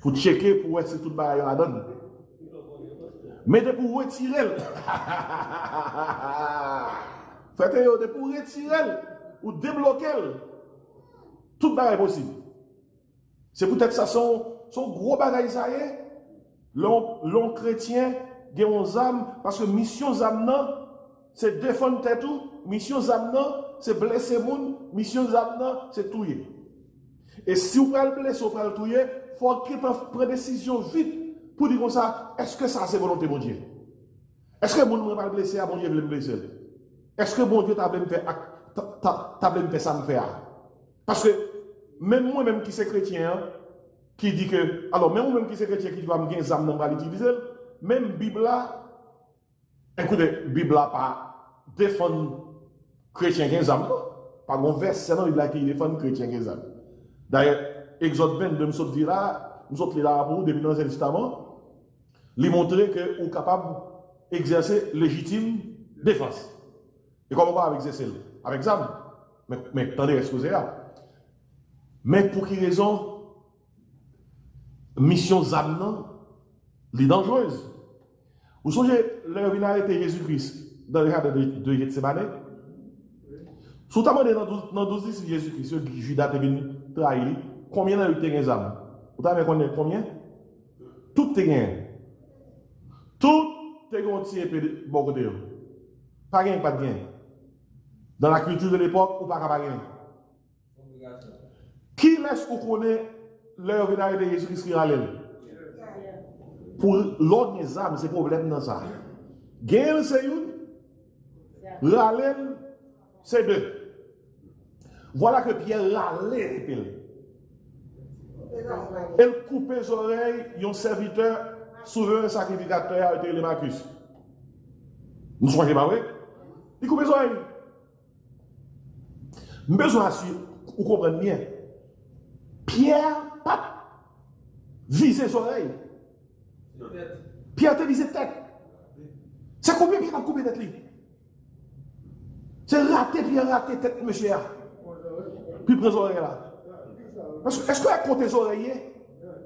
Pour checker pour voir si tout le la donne. Mais de pour retirer, de pour retirer ou débloquer, tout est possible. C'est peut-être ça son gros bagage ça y est. L'on chrétien gagne aux âmes parce que mission âme c'est défendre tête tout, mission âme c'est blesser moun, mission âme c'est tuer. Et si vous pouvez le blesser, vous pouvez le tuer, il faut qu'il prenne décision vite pour dire comme ça, est-ce que ça c'est volonté de mon Dieu? Est-ce que mon Dieu va le blesser, mon Dieu veut le blesser? Est-ce que mon Dieu t'a voulu me faire ça me faire? Parce que même moi-même qui suis chrétien, qui dit que, alors même moi-même qui suis chrétien qui doit me gagner des âmes, on va l'utiliser, même Bible là, écoutez, Bible là pas défendre chrétien qui âmes, pas un verset dans la Bible qui défend chrétien qui âmes. D'ailleurs, Exode 22, nous sommes là pour depuis l'Ancien Testament, lui montrer que vous êtes capable d'exercer légitime défense. Et comment on va exercer? Avec ça? Mais attendez, excusez là. Mais pour quelle raison? Mission Zamnan, est dangereuse. Vous songez, leur vient arrêter Jésus-Christ dans le cadre de Gethsemane? Sous ta demandé dans 12 10 Jésus-Christ, Judas est venu trahir, combien a eu des âmes? Vous avez combien? Tout est gagné. Tout est gagné de bon côté. Pas gagné, pas de gain. Dans la culture de l'époque, ou pas gagné. Qui laisse vous connaître l'heure de Jésus-Christ qui râle? Pour l'ordre des âmes, c'est problème dans ça. Gain, c'est une. Râle, c'est deux. Voilà que Pierre râlait. Elle coupe les oreilles, un serviteur, souverain sacrificateur, a été le Marcus. Nous sommes pas vrai? Il coupe les oreilles. Besoin d'assurer, vous comprenez bien. Pierre, pas viser ses oreilles. Pierre te visé tête. C'est combien Pierre a coupé tête? C'est raté, Pierre raté tête, monsieur. Puis prends les oreilles là. Parce que, est-ce que à côté des oreillers,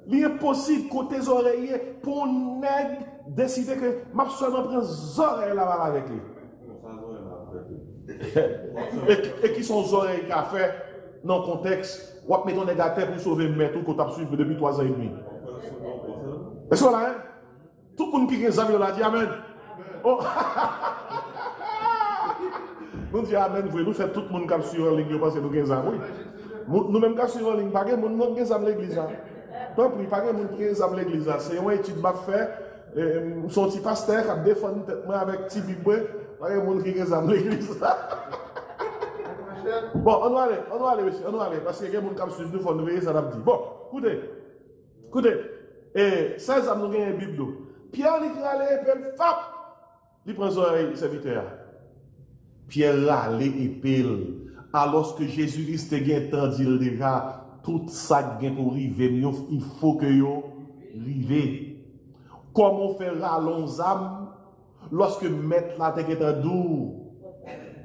il est possible côté des oreillers pour un nègre décider que ma seulement prend les oreilles là avec lui? Et qui sont les oreilles qu'a fait dans le contexte, ou mettre ton négatif pour sauver le maître qu'on t'a suivi depuis 3 ans et demi. Est-ce que là, hein? Tout le monde qui a des amis, on a dit Amen. Oh. Nous disons Amen, nous faisons tout le monde qui suit en ligne parce que nous avons des amis. Nous-mêmes qui suivons en ligne, pas de monde qui a des amis l'église. Tant pis, pas de monde qui a des amis l'église. C'est une étude que je fais. Son petit pasteur qui a défendu avec petit bible, pas de monde qui a des amis l'église. Bon, on va aller, monsieur, on va aller, parce que les gens qui suivent nous font nous veiller, ça l'a dit. Bon, écoutez, et ça, ça nous gagne une Bible. Pierre, il râle, il fap, il prend son serviteur. Pierre râle et pile, alors que Jésus-Christ a entendu déjà, tout ça qui pour arriver, il faut que vous arriviez. Comment faire râler les âmes lorsque mettre la tête est doux?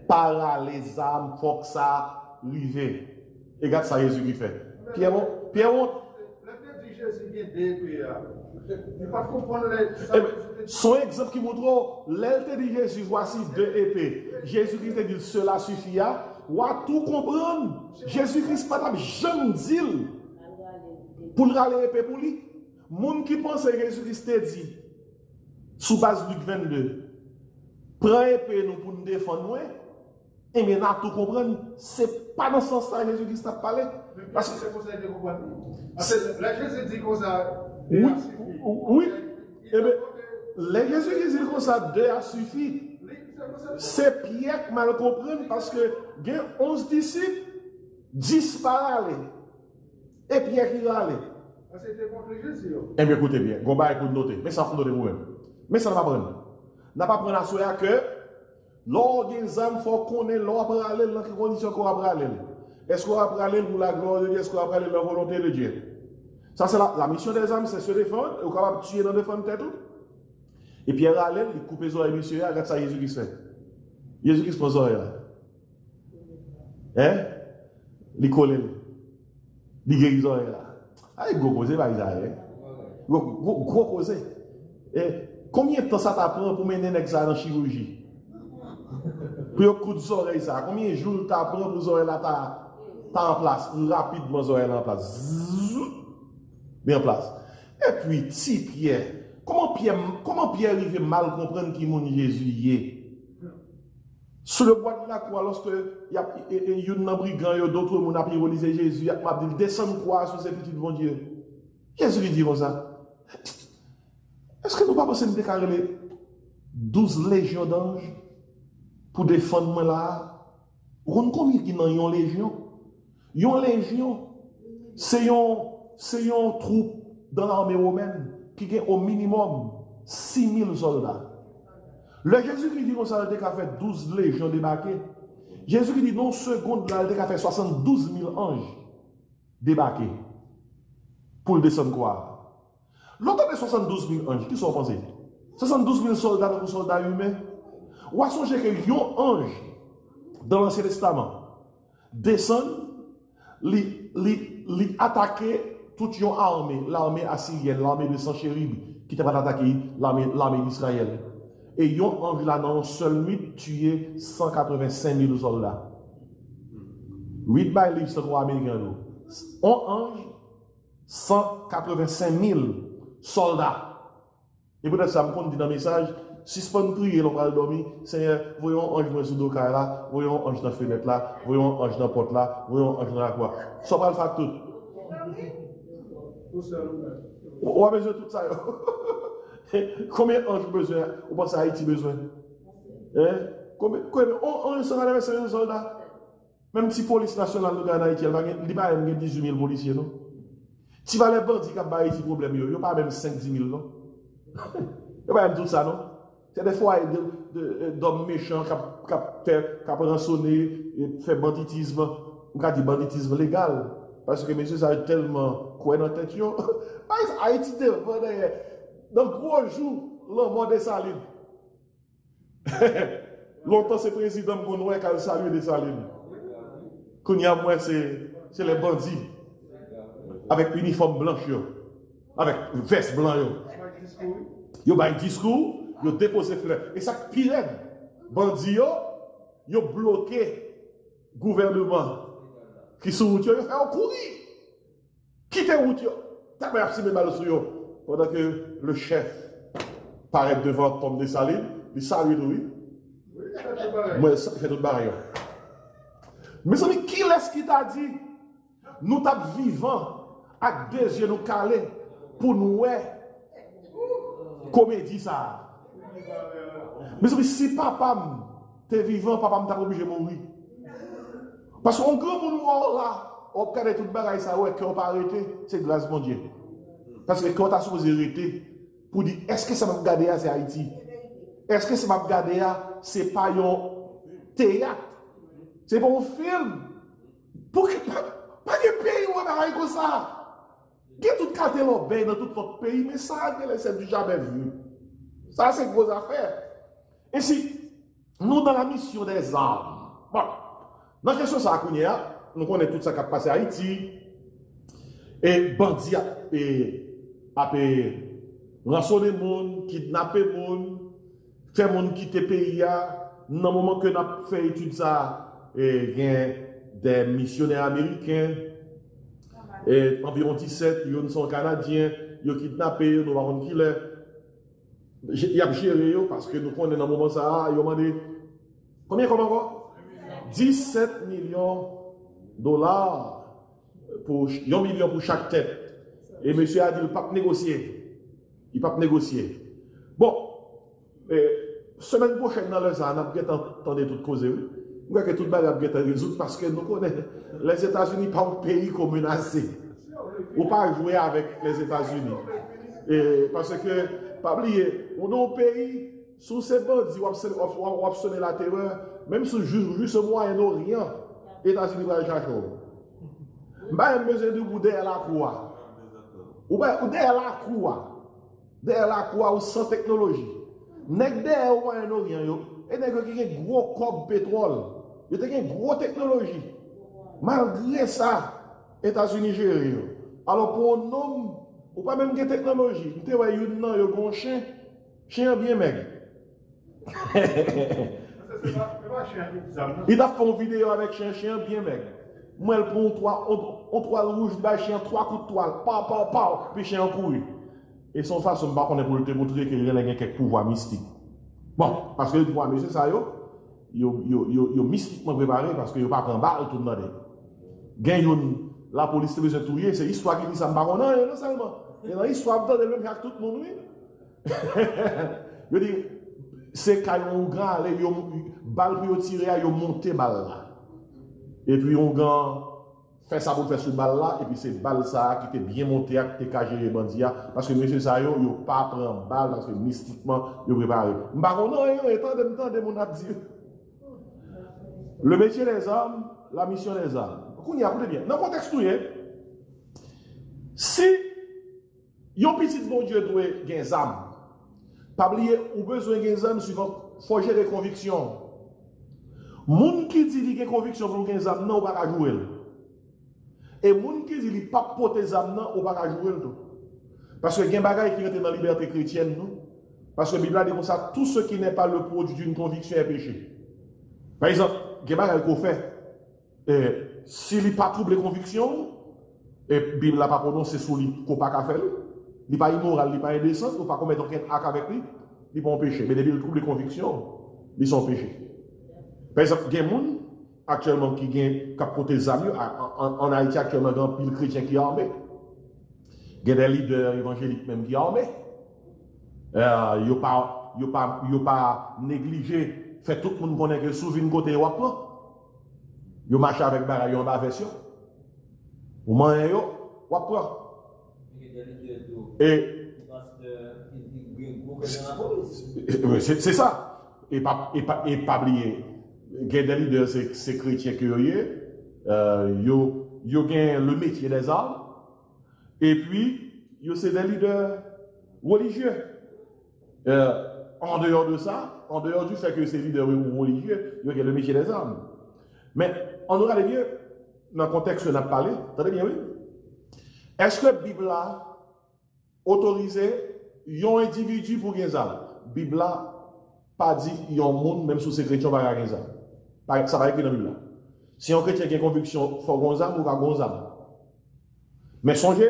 Par les âmes, il faut que ça arrive. Et regarde ça, Jésus qui fait. Pierre, la tête de Jésus qui est détruite. Il ne pas comprendre les. Son exemple qui montre l'élite de Jésus, voici 2 épées. Jésus-Christ dit cela suffit. Ou à tout comprendre. Jésus-Christ pas jamais dit pour le râler épée pour lui. Moun qui pense que Jésus-Christ a dit, sous base Luc 22, prends épée nous pour nous défendre. Et maintenant, tout comprendre, ce n'est pas dans ce sens-là que Jésus-Christ a parlé. Parce que c'est pour ça que vous comprenez. La Jésus dit comme ça. Oui. Eh bien, les Jésus qui dit comme ça, 2 a suffi. C'est Pierre qui mal comprendre parce que il y a 11 disciples, 10 parlent. Et Pierre qui râle. C'était contre Jésus. Eh bien, écoutez bien, Gomba écoute noter, mais ça faut noter vous-même. Mais ça ne va pas prendre. N'a pas prendre à soi que l'organisme, il faut qu'on ait l'or parallèle dans quelles conditions qu'on va parallèle. Est-ce qu'on va parallèle pour la gloire de Dieu? Est-ce qu'on va parallèle pour la volonté de Dieu? Ça, c'est la mission des âmes, c'est se défendre, et on est capable de tuer dans défendre tête. Et puis, parallèle, il coupe les oreilles, monsieur, regarde ça, Jésus-Christ fait. Jésus-Christ pose les oreilles là. Hein? Il colle. Il guérit les oreilles là. Ah, il gros causé, par exemple. Gros causé. Et combien de temps ça t'apprend pour mener un ça dans la chirurgie? Pour un coup de oreille ça. Combien de jours t'apprend pour les oreilles là t'as en place? Rapidement, les oreilles là en place. Bien en place. Et puis, si Pierre, comment Pierre arrive mal comprendre qui mon Jésus y est? Sur le bois de la croix, lorsque il y a un brigand, d'autres gens ont ironisé Jésus, il a dit descendre croix sur ces petits bon Dieu. Jésus lui dit comme ça. Est-ce que nous ne pas penser de déclarer 12 légions d'anges pour défendre moi là? Vous combien qui dans une légion? Une légion, c'est une troupe dans l'armée romaine qui a au minimum 6000 soldats. Le Jésus qui dit qu'on ça a fait 12 légions débarquées. Jésus qui dit non seconde là, il a fait 72 000 anges débarqués pour le descendre quoi. L'autre de 72 000 anges, qui sont pensés? 72 000 soldats ou soldats humains. Ou à songer que un ange dans l'Ancien Testament descend, li attaquer toute une armée, l'armée assyrienne, l'armée de Sanchérib, qui était pas attaquer l'armée d'Israël. Et ils ont ange là dans une seule nuit tué 185 000 soldats. 8 by livres c'est quoi américain. Un ange, 185 000 soldats. Et peut-être ça me compte dans le message, si ce n'est pas prier, on va dormir, Seigneur, voyons ange dans le sous là, voyons ange dans la fenêtre là, voyons ange dans la porte là, voyons ange dans la croix. Ça va le faire tout. On a besoin de tout ça. Combien d'anges besoin? Vous pensez à Haïti besoin? Combien on sera avec 5 soldats? Même si la police nationale nous gagne en Haïti, il n'y a pas 18 000 policiers, non? Si vous avez les bandits qui ont Haïti problème, il n'y a pas même 5-10 000, non? Il n'y a pas même tout ça, non? C'est des fois d'hommes méchants qui ont rançonné, fait banditisme, on a dit banditisme légal. Parce que monsieur, ça a tellement quoi dans la tête. Haïti, dans le gros jour, l'homme des salines. Longtemps, c'est le président Gounoué qui a salué des salines. Quand il y a moins, c'est les bandits. Avec uniforme blanche, avec veste blanche. Ils ont un discours, ils ont déposé fleurs. Et ça, pire, bandits, ils ont bloqué le gouvernement qui sont routiers, ils ont fait courir. Quittez routiers. T'as pas appris mal sur eux. Pendant que le chef paraît devant Tom de Salines, il salue lui. Moi, il fait tout barrage. Mais qui est-ce qui t'a dit? Nous sommes vivants, avec des yeux nous calés, pour nous, comédie ça. Mais si papa t'es vivant, papa t'a obligé de mourir. Parce qu'on grand pour nous là, on regarde tout le bagage ça, ouais, qu'on pas arrêter, c'est grâce mon Dieu. Parce que quand tu as supposé arrêter, pour dire, est-ce que ça m'a regardé à c'est Haïti? Est-ce que ça m'a regardé à c'est pas un théâtre? C'est pas un film? Pour que, pas de pays où on a comme ça. Il y a tout quartier l'obéi dans tout notre pays, mais ça, c'est du jamais vu. Ça, c'est une grosse affaire. Et si, nous, dans la mission des armes, bon, dans la question ça, nous connaissons tout ça qui a passé à Haïti, et bandits, et rançonner les gens, kidnapper les gens, faire les gens quitter le pays. Dans le moment que nous avons fait étude ça, il y a des missionnaires américains, environ 17, ils sont canadiens, ils ont kidnappé, nous avons killé. Ils ont géré parce que nous connaissons dans le moment ça, ils ont demandé combien encore? 17 millions de dollars pour 1 million pour chaque tête. Et monsieur a dit, il ne peut pas négocier. Il ne peut pas négocier. Bon, semaine prochaine, dans le ça, on a entendu toutes causes. Nous croyons que tout le monde a résoudre parce que nous connaissons les États-Unis pas un pays qu'on menacé. Ou pas jouer avec les États-Unis. Parce pas oublier, on est au pays, sous ces bandits, on a sonné la terreur, même sous juste au Moyen-Orient, États-Unis va chercher. Bah, besoin de vous derrière la croix. Ou derrière la croix. Derrière la croix ou sans technologie. Nèg derrière au Moyen-Orient, et nèg qui a gros cob pétrole. Il y a une grosse technologie. Malgré ça, États-Unis gèrent. Alors pour un homme, ou pas même de technologie, vous voyez, il y a un chien, chien bien maigre. Il a fait une vidéo avec chien bien maigre. Moi, elle prend un toile rouge, il chien 3 coups de toile, puis chien couru. Et son façon, on est pour te montrer qu'il y a quelques pouvoirs mystiques. Bon, parce que le pouvoir mystique, ça, yo mystiquement préparé parce que yo pas prend balle tout le monde. Gagne la police besoin de touiller, c'est histoire qui dit ça pas non seulement. Et dans l'histoire de même avec tout le monde oui. Je dis c'est quand on grand aller yo balle pour tirer yo monter balle là. Et puis on grand fait ça pour faire sur balle là et puis c'est balle ça qui était bien monté qui était cagé les bandits parce que monsieur ça yo pas prend balle parce que mystiquement yo préparé. M'pa non étant de mon a dit le métier des hommes, la mission des hommes. Écoutez bien. Dans le contexte où si yon petit bon Dieu doit gagner des âmes, pas oublier ou besoin de des âmes suivant forger des convictions. Moun qui dit qu'il a des convictions pour gagner des âmes, non, ou pas jouer. Et moun qui dit qu'il pas porter des âmes, non, ou pas jouer. Parce que il y a des bagages qui rentrent dans la liberté chrétienne, nous. Parce que la Bible dit comme ça, tout ce qui n'est pas le produit d'une conviction est péché. Par exemple, il y a des bagages qu'on fait. S'il n'est pas trouble les convictions, et la Bible n'a pas prononcé sur lui qu'on n'a pas faire, il n'est pas immoral, il n'est pas indécent, il ne pas commettre aucun acte avec lui, il n'est pas en péché. Mais dès qu'il trouble les convictions, ils sont péchés. Par exemple, il y a des gens actuellement qui ont côté des amis, en Haïti actuellement, il y a un pile chrétien qui est armé. Il y a des leaders évangéliques même qui sont armés. Il ne pas négligé, fait tout le monde connaît que sous une côté wap là. Yo marche avec bagaille en bas version. Ou man yo wap là. Et c'est ça. Et pas oublier. Il y a des leaders c'est chrétiens que yo gagne le métier des armes. Et puis yo c'est des leaders religieux. En dehors de ça, en dehors du fait que c'est leader religieux, il y a le métier des armes. Mais on aura bien, dans le contexte que nous avons parlé, attendez bien, oui. Est-ce que la Bible a autorisé un individu pour gagner des armes? La Bible n'a pas dit qu'il y a un monde, même si c'est chrétien, qui va gagner des armes. Ça va écrire dans la Bible. Si un chrétien a une conviction, il faut gagner des armes ou pas gagner des armes. Mais songez,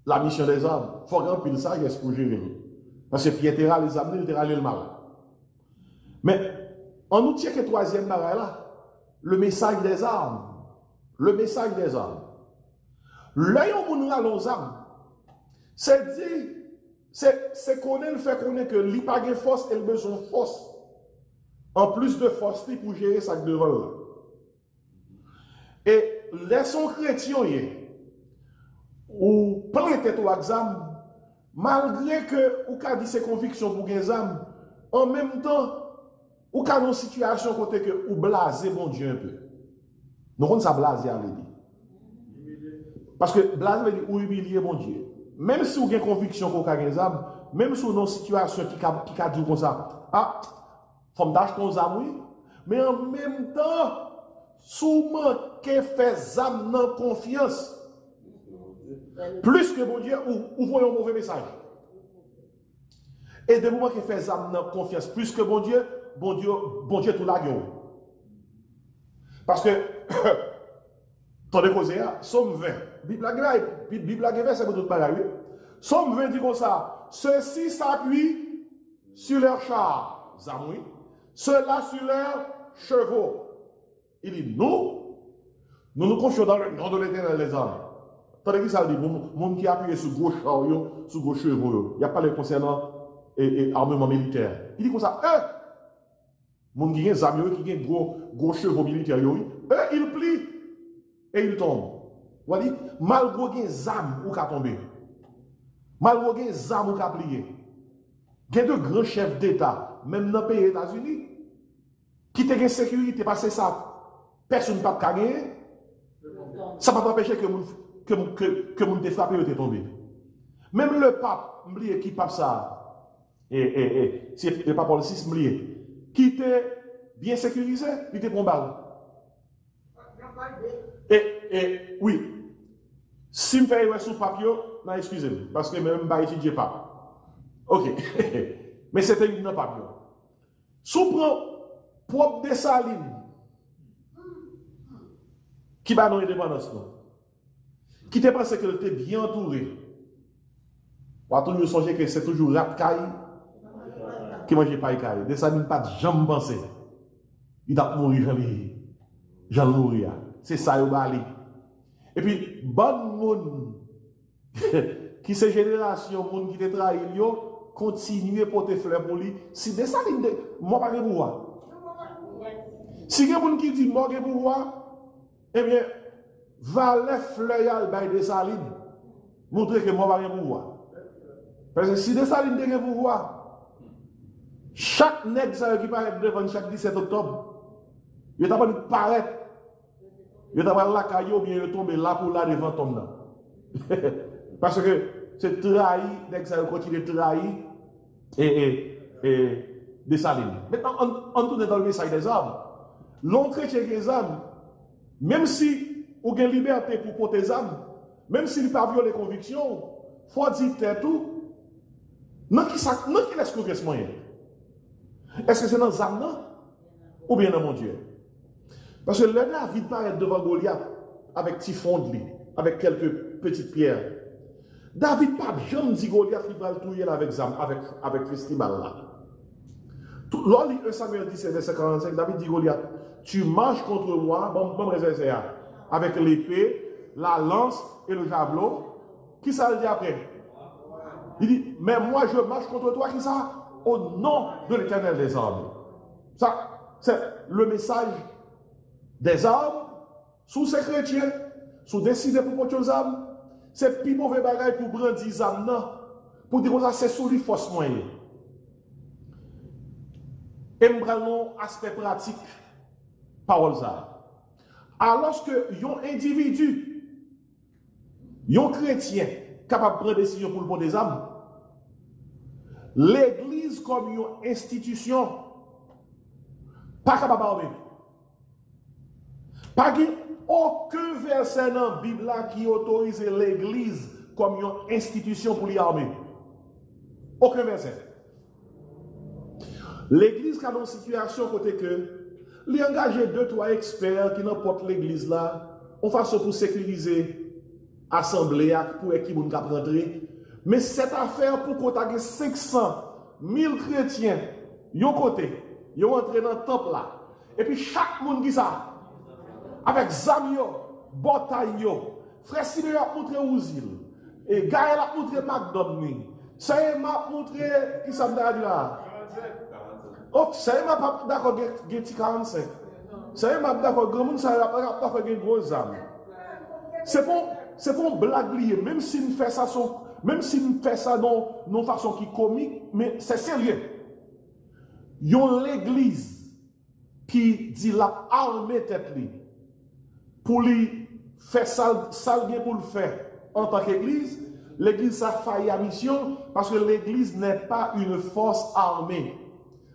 la mission des armes, il faut gagner ça pour gérer. Parce que Pierre Terra les amener, il terra le mal. Mais en nous tient que troisième barrière là, le message des armes. Le message des armes. L'œil où nous allons aux armes, c'est dit, c'est connaître le fait connaître que l'il pas de force et le besoin de force. En plus de force pour gérer ça devant là. Et laissons chrétiens ou plein tête au examen. Malgré que ou ka dit ses convictions pour gagner âme, en même temps, ou ka dans une situation côté que ou blaser bon Dieu un peu. Nous on ça blaser à dit. Parce que blaser veut dire ou humilier bon Dieu. Même si vous avez conviction qu'on gagner âme, même si vous dans une situation qui a dit comme ça, ah, faut d'acheter ton âme oui, mais en même temps, souvent que fait âme dans confiance. Plus que bon Dieu, ou voyons un mauvais message. Et de moment qu'il fait ça confiance, plus que bon Dieu tout la gueule. Parce que, ton déposé, Somme 20, Bible a verset pour tout pareil. Somme 20 dit comme ça, ceux-ci s'appuient sur leurs chars, zamoui, ceux-là sur leurs chevaux. Il dit, nous confions dans le nom de l'Éternel les hommes. Tandis que ça dit, mon qui appuie sur gros chars, sur gros chevaux, il n'y a pas les concernant armement militaire. Il dit comme ça, mon qui a des amis qui ont gros chevaux militaires, ils plient et ils tombent. Vous voyez, malgré des âmes où qu'a tombé. Malgré les armes qui ont plié. Il y a de grands chefs d'État, même dans les pays États-Unis, qui ont une sécurité parce que ça, personne ne peut pas gagner. Ça ne va pas empêcher que mon te frappé ou te tombé. Même le pape, m'oublié qui pape ça, c'est le pape Paul VI, m'oublié, qui était bien sécurisé, il était bon balle. Et oui, si je fais sous papier, non, excusez-moi, parce que même pas étudier pas. Ok, mais c'était une papier. Sous propre Dessalines, qui va dans l'indépendance, qui te pense qu'elle était bien entourée. Pour tout le monde songer que c'est toujours rat caille qui mange pas caille. Dessalines pas jamais pensé. Il a mouru j'en mourir. C'est ça au bali. Et puis bon monde qui c'est génération monde qui te trahi yo continuer porter fleur pour lui. Si Dessalines moi pas pouvoir. Si quelqu'un monde qui dit moi pas pouvoir, eh bien va les fleurs al Dessalines montrer que moi pas pouvoir. Parce que si Dessalines n'a pas pouvoir, chaque nègre qui paraît devant chaque 17 octobre, il est capable de paraître. Il est capable de la caillou ou bien il tombe là pour là devant tombe là. Parce que c'est trahi, nègre continue de trahir et Dessalines. Maintenant, on tourne dans le message des armes. L'on chrétien des armes, même si vous avez liberté pour porter des armes, même s'il n'a pas violé les convictions, il faut dire tout. Non, qui laisse progresser moyen? Est-ce que c'est dans les âmes ou bien dans mon Dieu? Parce que le David paraît devant Goliath avec petit fond de lit, avec quelques petites pierres. David pas jamais dit Goliath il va le touiller avec zam, avec festival là. Lors de 1 Samuel 17, verset 45, David dit Goliath, tu marches contre moi, bon réserve avec l'épée, la lance et le javelot. Qui ça le dit après? Il dit, mais moi je marche contre toi, qui ça? Au nom de l'Éternel des armes. Ça, c'est le message des armes, sous ces chrétiens, sous décider pour porter aux armes. C'est plus mauvais bagage pour brandir les armes, non. Pour dire que c'est sous les forces moyennes. Et nous prenons aspect pratique, parole ça. Alors que un individu, un chrétien, capable de prendre des décisions pour le porter des armes, l'Église comme une institution, pas capable d'armer. Pas aucun verset dans la Bible qui autorise l'Église comme une institution pour l'armer. Aucun verset. L'Église a une situation côté que les engager 2-3 experts qui n'importe l'Église là, on façon pour sécuriser l'assemblée pour qui vont rentrer. Mais cette affaire pour qu'on ait 500 000 chrétiens, yon côté, yon entré dans le temple là. Et puis chaque monde qui ça, avec Zamio, Botayo, Frère Simeon a montré Ouzil, et Gaël a montré McDonald, ça y est, m'a montré, qui ça m'a dit là? Oh, ça y est, m'a pas d'accord, Getty 45. Ça y est, m'a d'accord, grand monde, ça y est, m'a d'accord, gros âme. C'est pour blague lié, même si nous fait ça non façon qui comique, mais c'est sérieux. Yon l'église qui dit la armée tête li pour lui faire ça bien pour le faire en tant qu'église, l'église a failli à mission parce que l'église n'est pas une force armée.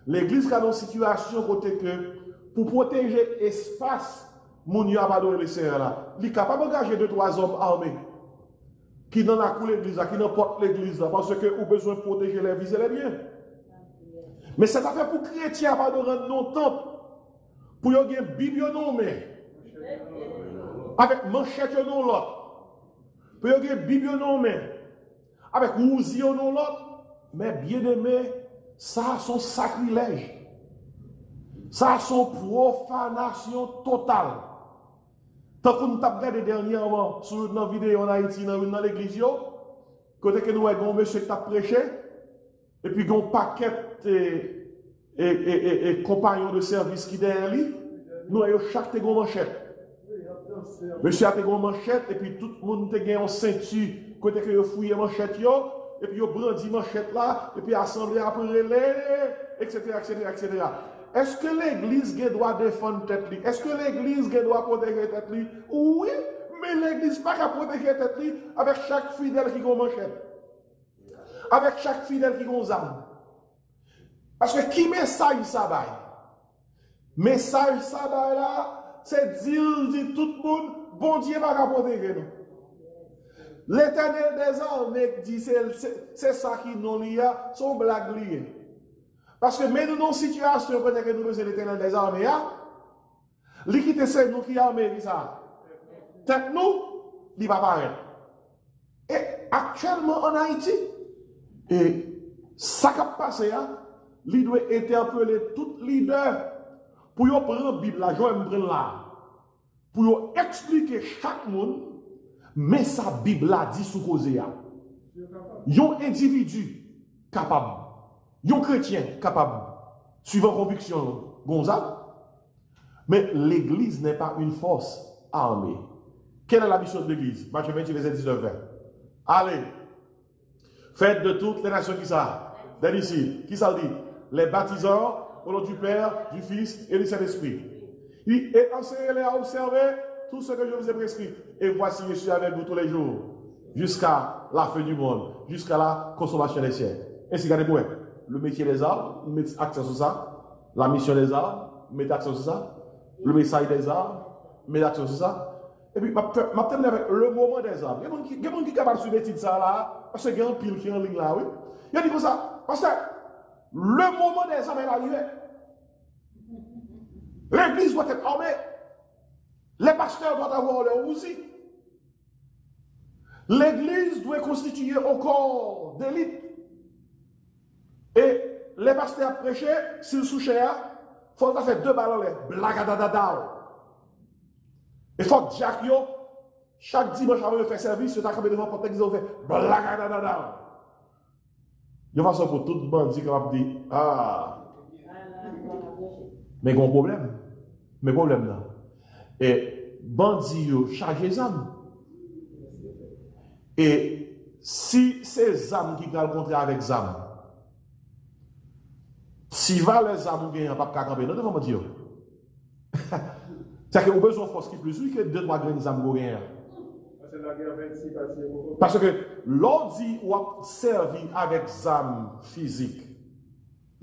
L'église a une situation côté que pour protéger l'espace, mon Dieu a pas donné le Seigneur là. Il est capable d'engager 2-3 hommes armés qui dans la cour l'église, qui n'importe l'église parce que vous besoin de protéger les vies et les biens. Mais cette affaire pour chrétiens pas de rendre non temple pour y avoir une Bible non mais avec manchette non l'autre. Pour y avoir une Bible non mais avec ouzi non l'autre. Mais bien aimé, ça son sacrilège. Ça son profanation totale. Tant qu'on t'a regardé dernièrement sur une vidéo en Haïti dans l'église, côté que nous avons un monsieur qui a prêché, et puis un paquet et compagnons de service qui derrière lui, nous avons chaque une manchette. Monsieur a une manchette, et puis tout le monde a une ceinture, côté que vous fouillez manchette, et puis ils brandit manchette là, et puis assemblée après relais, etc., etc., etc. Est-ce que l'église doit défendre tête li? Est-ce que l'église doit protéger tête li? Oui, mais l'église pas qu'à protéger tête li avec chaque fidèle qui a manchette. Avec chaque fidèle qui a une arme. Parce que qui message ça bail? Message ça bail là, c'est dire tout le monde, bon Dieu va pas protéger nous. L'Éternel des armées dit c'est ça qui nous lie, son blague liée. Parce que même dans une situation où nous avons besoin de l'Éternel des armées, l'équité c'est nous qui armée ça. Tête nous, il va paraître. Et actuellement en Haïti, et ça qui a passé, il doit interpeller tout leader pour prendre la Bible, la joie me là, pour expliquer chaque monde, mais sa Bible là dit sous cause. Un individu capable, un chrétien capable, suivant conviction, Gonzague, mais l'Église n'est pas une force armée. Quelle est la mission de l'Église? Matthieu 28, verset 19-20. Allez, faites de toutes les nations qui ça, des disciples, qui ça dit? Les baptisants au nom du Père, du Fils et du Saint-Esprit. Et enseignez-les à observer tout ce que je vous ai prescrit. Et voici, je suis avec vous tous les jours, jusqu'à la fin du monde, jusqu'à la consommation des siècles. Ainsi, regardez pour le métier des armes, mettez accent sur ça. La mission des armes, mettez accent sur ça. Le message des armes, mettez accent sur ça. Et puis, je vais terminer avec le moment des armes. Il y a des gens qui sont capables de suivre ça là, parce qu'il y a un pile qui est en ligne là, oui. Il y a dit comme ça, parce que le moment des armes est arrivé. L'église doit être armée. Les pasteurs doivent avoir leur outil. L'église doit constituer un corps d'élite. Et les pasteurs prêchent, s'ils sont chers, il faut faire 2 balles en l'air. Blagadadadao. Il faut que Jacques, chaque dimanche avant de faire service, il a campé devant la porte, ils ont fait blagadadadao. De façon pour tout bandit qui va dire, ah, mais il y a un problème. Mais problème là. Et bandit chargé les âmes. Et si ces âmes qui ont le contraire avec les âmes, si va les âmes ou bien pas de camper, non, devant dire. C'est-à-dire qu'on a besoin de force qui plus que 2-3 graines d'âmes ou rien. Parce que l'on dit ou a servi avec âmes physiques,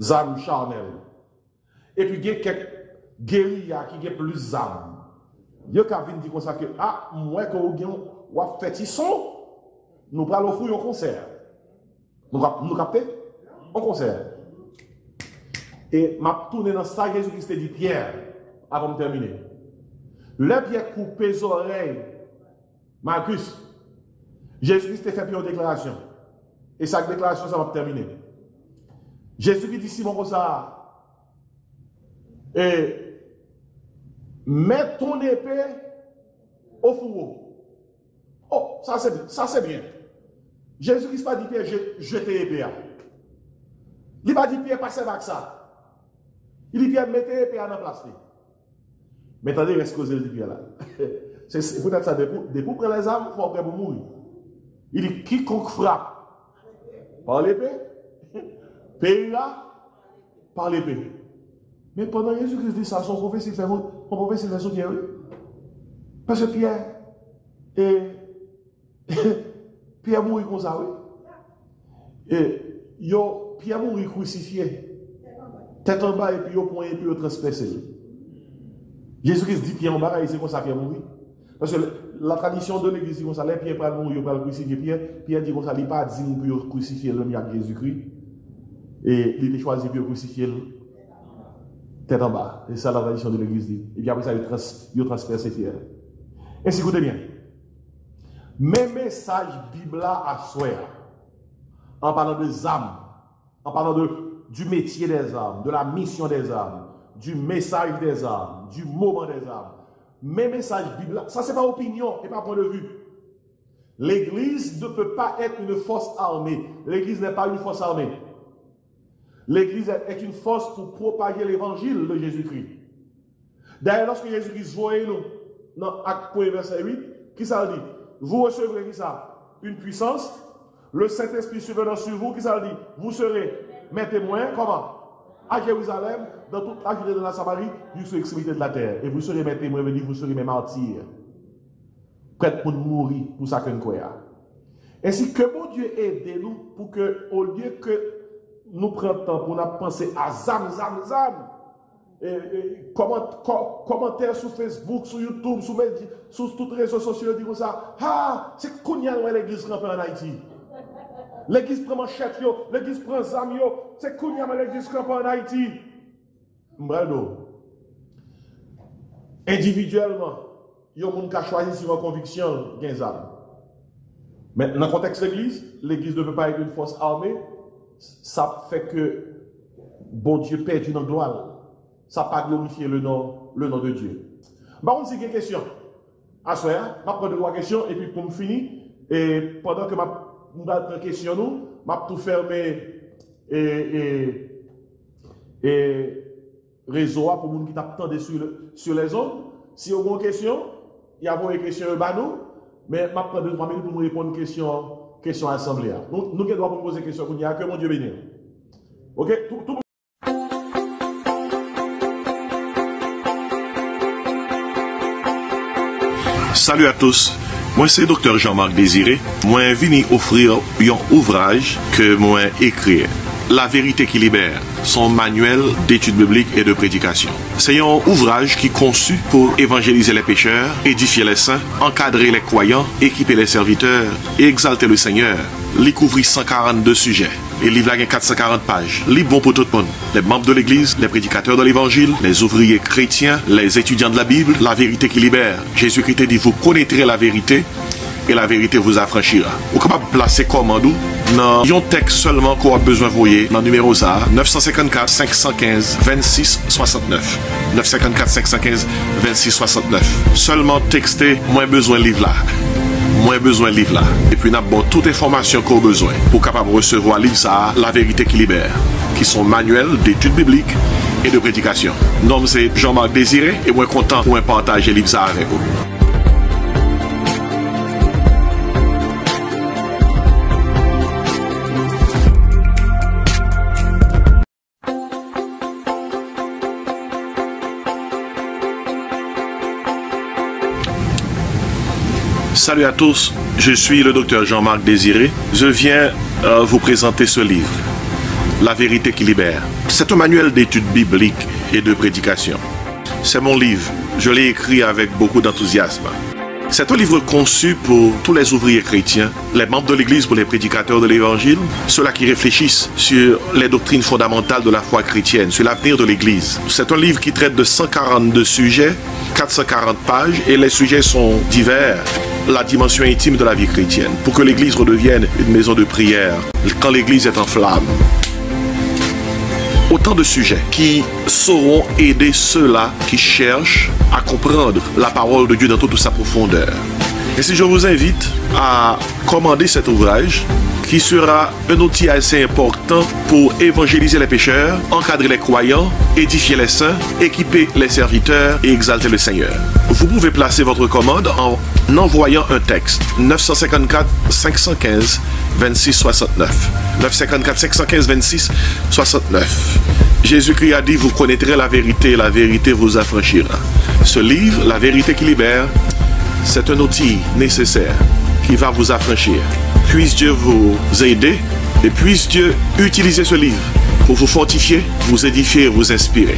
âmes charnelles. Et puis il y a quelques guérillas qui ont plus d'âmes. Il y a quelqu'un qui dit comme ça que, ah, moi, quand on a fait son, nous prenons offrir un concert. Nous captons un concert. Et m'a tourné dans ça, Jésus-Christ dit Pierre, avant de terminer. Le Pierre coupe les oreilles, Marcus, Jésus-Christ fait une déclaration. Et sa déclaration, ça va terminer. Jésus-Christ dit Simon comme ça. Et mets ton épée au fourreau. Oh, ça c'est bien. Jésus-Christ n'a pas dit Pierre, jetez l'épée. Il n'a pas dit Pierre, passez avec ça. Il dit Pierre, mettez l'épée à la place. Mais attendez, est-ce que vous avez dit Pierre là? C'est peut-être ça, depuis pour prendre les armes, il faut prendre pour mourir. Il dit quiconque frappe par l'épée, payera par l'épée. Mais pendant Jésus-Christ dit ça, son prophétie fait son Pierre. Parce que Pierre, Pierre mourit comme ça, oui. Et Pierre mourit crucifié. Tête en bas et puis au point et puis au transpercé. Jésus-Christ dit Pierre en bas et c'est comme ça Pierre mourit. Parce que la tradition de l'église dit comme ça, les Pierre pas mourir, pas crucifier Pierre dit comme ça, il pas dit pour crucifier l'homme à Jésus-Christ. Et il était choisi pour crucifier tête en bas. C'est ça la tradition de l'église dit. Et puis après ça, il transperce Pierre. Ainsi, écoutez bien. Mes messages Bible à soi, en parlant des âmes, en parlant du métier des âmes, de la mission des âmes, du message des âmes, du moment des âmes. Mes messages Bible, ça c'est pas opinion et pas point de vue. L'église ne peut pas être une force armée. L'église n'est pas une force armée. L'église est une force pour propager l'évangile de Jésus-Christ. D'ailleurs, lorsque Jésus-Christ voyait nous, dans Acte 1, verset 8, qui ça dit? Vous recevrez qui ça? Une puissance. Le Saint-Esprit survenant sur vous, qui ça dit? Vous serez mes témoins, comment? À Jérusalem, dans toute la Judée de la Samarie, jusqu'aux extrémités de la terre. Et vous serez mes témoins, veut dire vous serez mes martyrs. Prêts pour mourir pour ça que nous croyons. Ainsi que mon Dieu aide nous pour que, au lieu que nous prenions le temps pour nous penser à zam, commentaires sur Facebook, sur YouTube, sur tous les réseaux sociaux, disent ça. Ah, c'est qu'on y a l'église campée en Haïti. L'église prend manchette, l'église prend zam, c'est qu'on y a l'église campée en Haïti. M'brado. Individuellement, il y a des gens qui ont choisi sur une conviction, zam. Mais dans le contexte de l'église ne peut pas être une force armée. Ça fait que bon Dieu perd une gloire. Ça pas glorifier le nom de Dieu. Par contre, si il y a une question, à ce moment-là, je vais prendre 3 questions et puis pour me finir, et pendant que je vais prendre question, je vais tout fermer et réseau pour les gens qui t'attendent sur les ondes. Si vous avez une question, il y a une question à nous, mais je vais prendre 2-3 minutes pour me répondre à une question à l'Assemblée. Nous devons poser des questions pour dire que mon Dieu bénisse. Ok? Tout Salut à tous, moi c'est Dr. Jean-Marc Désiré. Moi venu offrir un ouvrage que moi écrit, La vérité qui libère, son manuel d'études bibliques et de prédication. C'est un ouvrage qui est conçu pour évangéliser les pécheurs, édifier les saints, encadrer les croyants, équiper les serviteurs et exalter le Seigneur. Il couvre 142 sujets. Et le livre a 440 pages. Livre bon pour tout le monde. Les membres de l'Église, les prédicateurs de l'Évangile, les ouvriers chrétiens, les étudiants de la Bible, la vérité qui libère. Jésus-Christ dit, vous connaîtrez la vérité et la vérité vous affranchira. Vous êtes capable de placer commande dans un texte seulement qu'on a besoin de voyer dans le numéro ça, 954 515 26 69. 954 515 26 69. Seulement texter, moins besoin de livre là. Moins besoin de livre là. Et puis, nous avons toute information qu'on a besoin pour capable recevoir livre ça, La vérité qui libère, qui sont manuels d'études bibliques et de prédication. Mon nom c'est Jean-Marc Désiré et moi content pour partager livre ça avec vous. Salut à tous, je suis le docteur Jean-Marc Désiré. Je viens vous présenter ce livre, La vérité qui libère. C'est un manuel d'études bibliques et de prédication. C'est mon livre, je l'ai écrit avec beaucoup d'enthousiasme. C'est un livre conçu pour tous les ouvriers chrétiens, les membres de l'Église pour les prédicateurs de l'Évangile, ceux-là qui réfléchissent sur les doctrines fondamentales de la foi chrétienne, sur l'avenir de l'Église. C'est un livre qui traite de 142 sujets, 440 pages, et les sujets sont divers. La dimension intime de la vie chrétienne, pour que l'Église redevienne une maison de prière, quand l'Église est en flamme. Autant de sujets qui sauront aider ceux-là qui cherchent à comprendre la parole de Dieu dans toute sa profondeur. Et si je vous invite à commander cet ouvrage, qui sera un outil assez important pour évangéliser les pécheurs, encadrer les croyants, édifier les saints, équiper les serviteurs et exalter le Seigneur. Vous pouvez placer votre commande en envoyant un texte 954 515 26 69. 954 515 26 69. Jésus-Christ a dit, vous connaîtrez la vérité vous affranchira. Ce livre, La vérité qui libère, c'est un outil nécessaire qui va vous affranchir. Puisse Dieu vous aider et puisse Dieu utiliser ce livre pour vous fortifier, vous édifier et vous inspirer.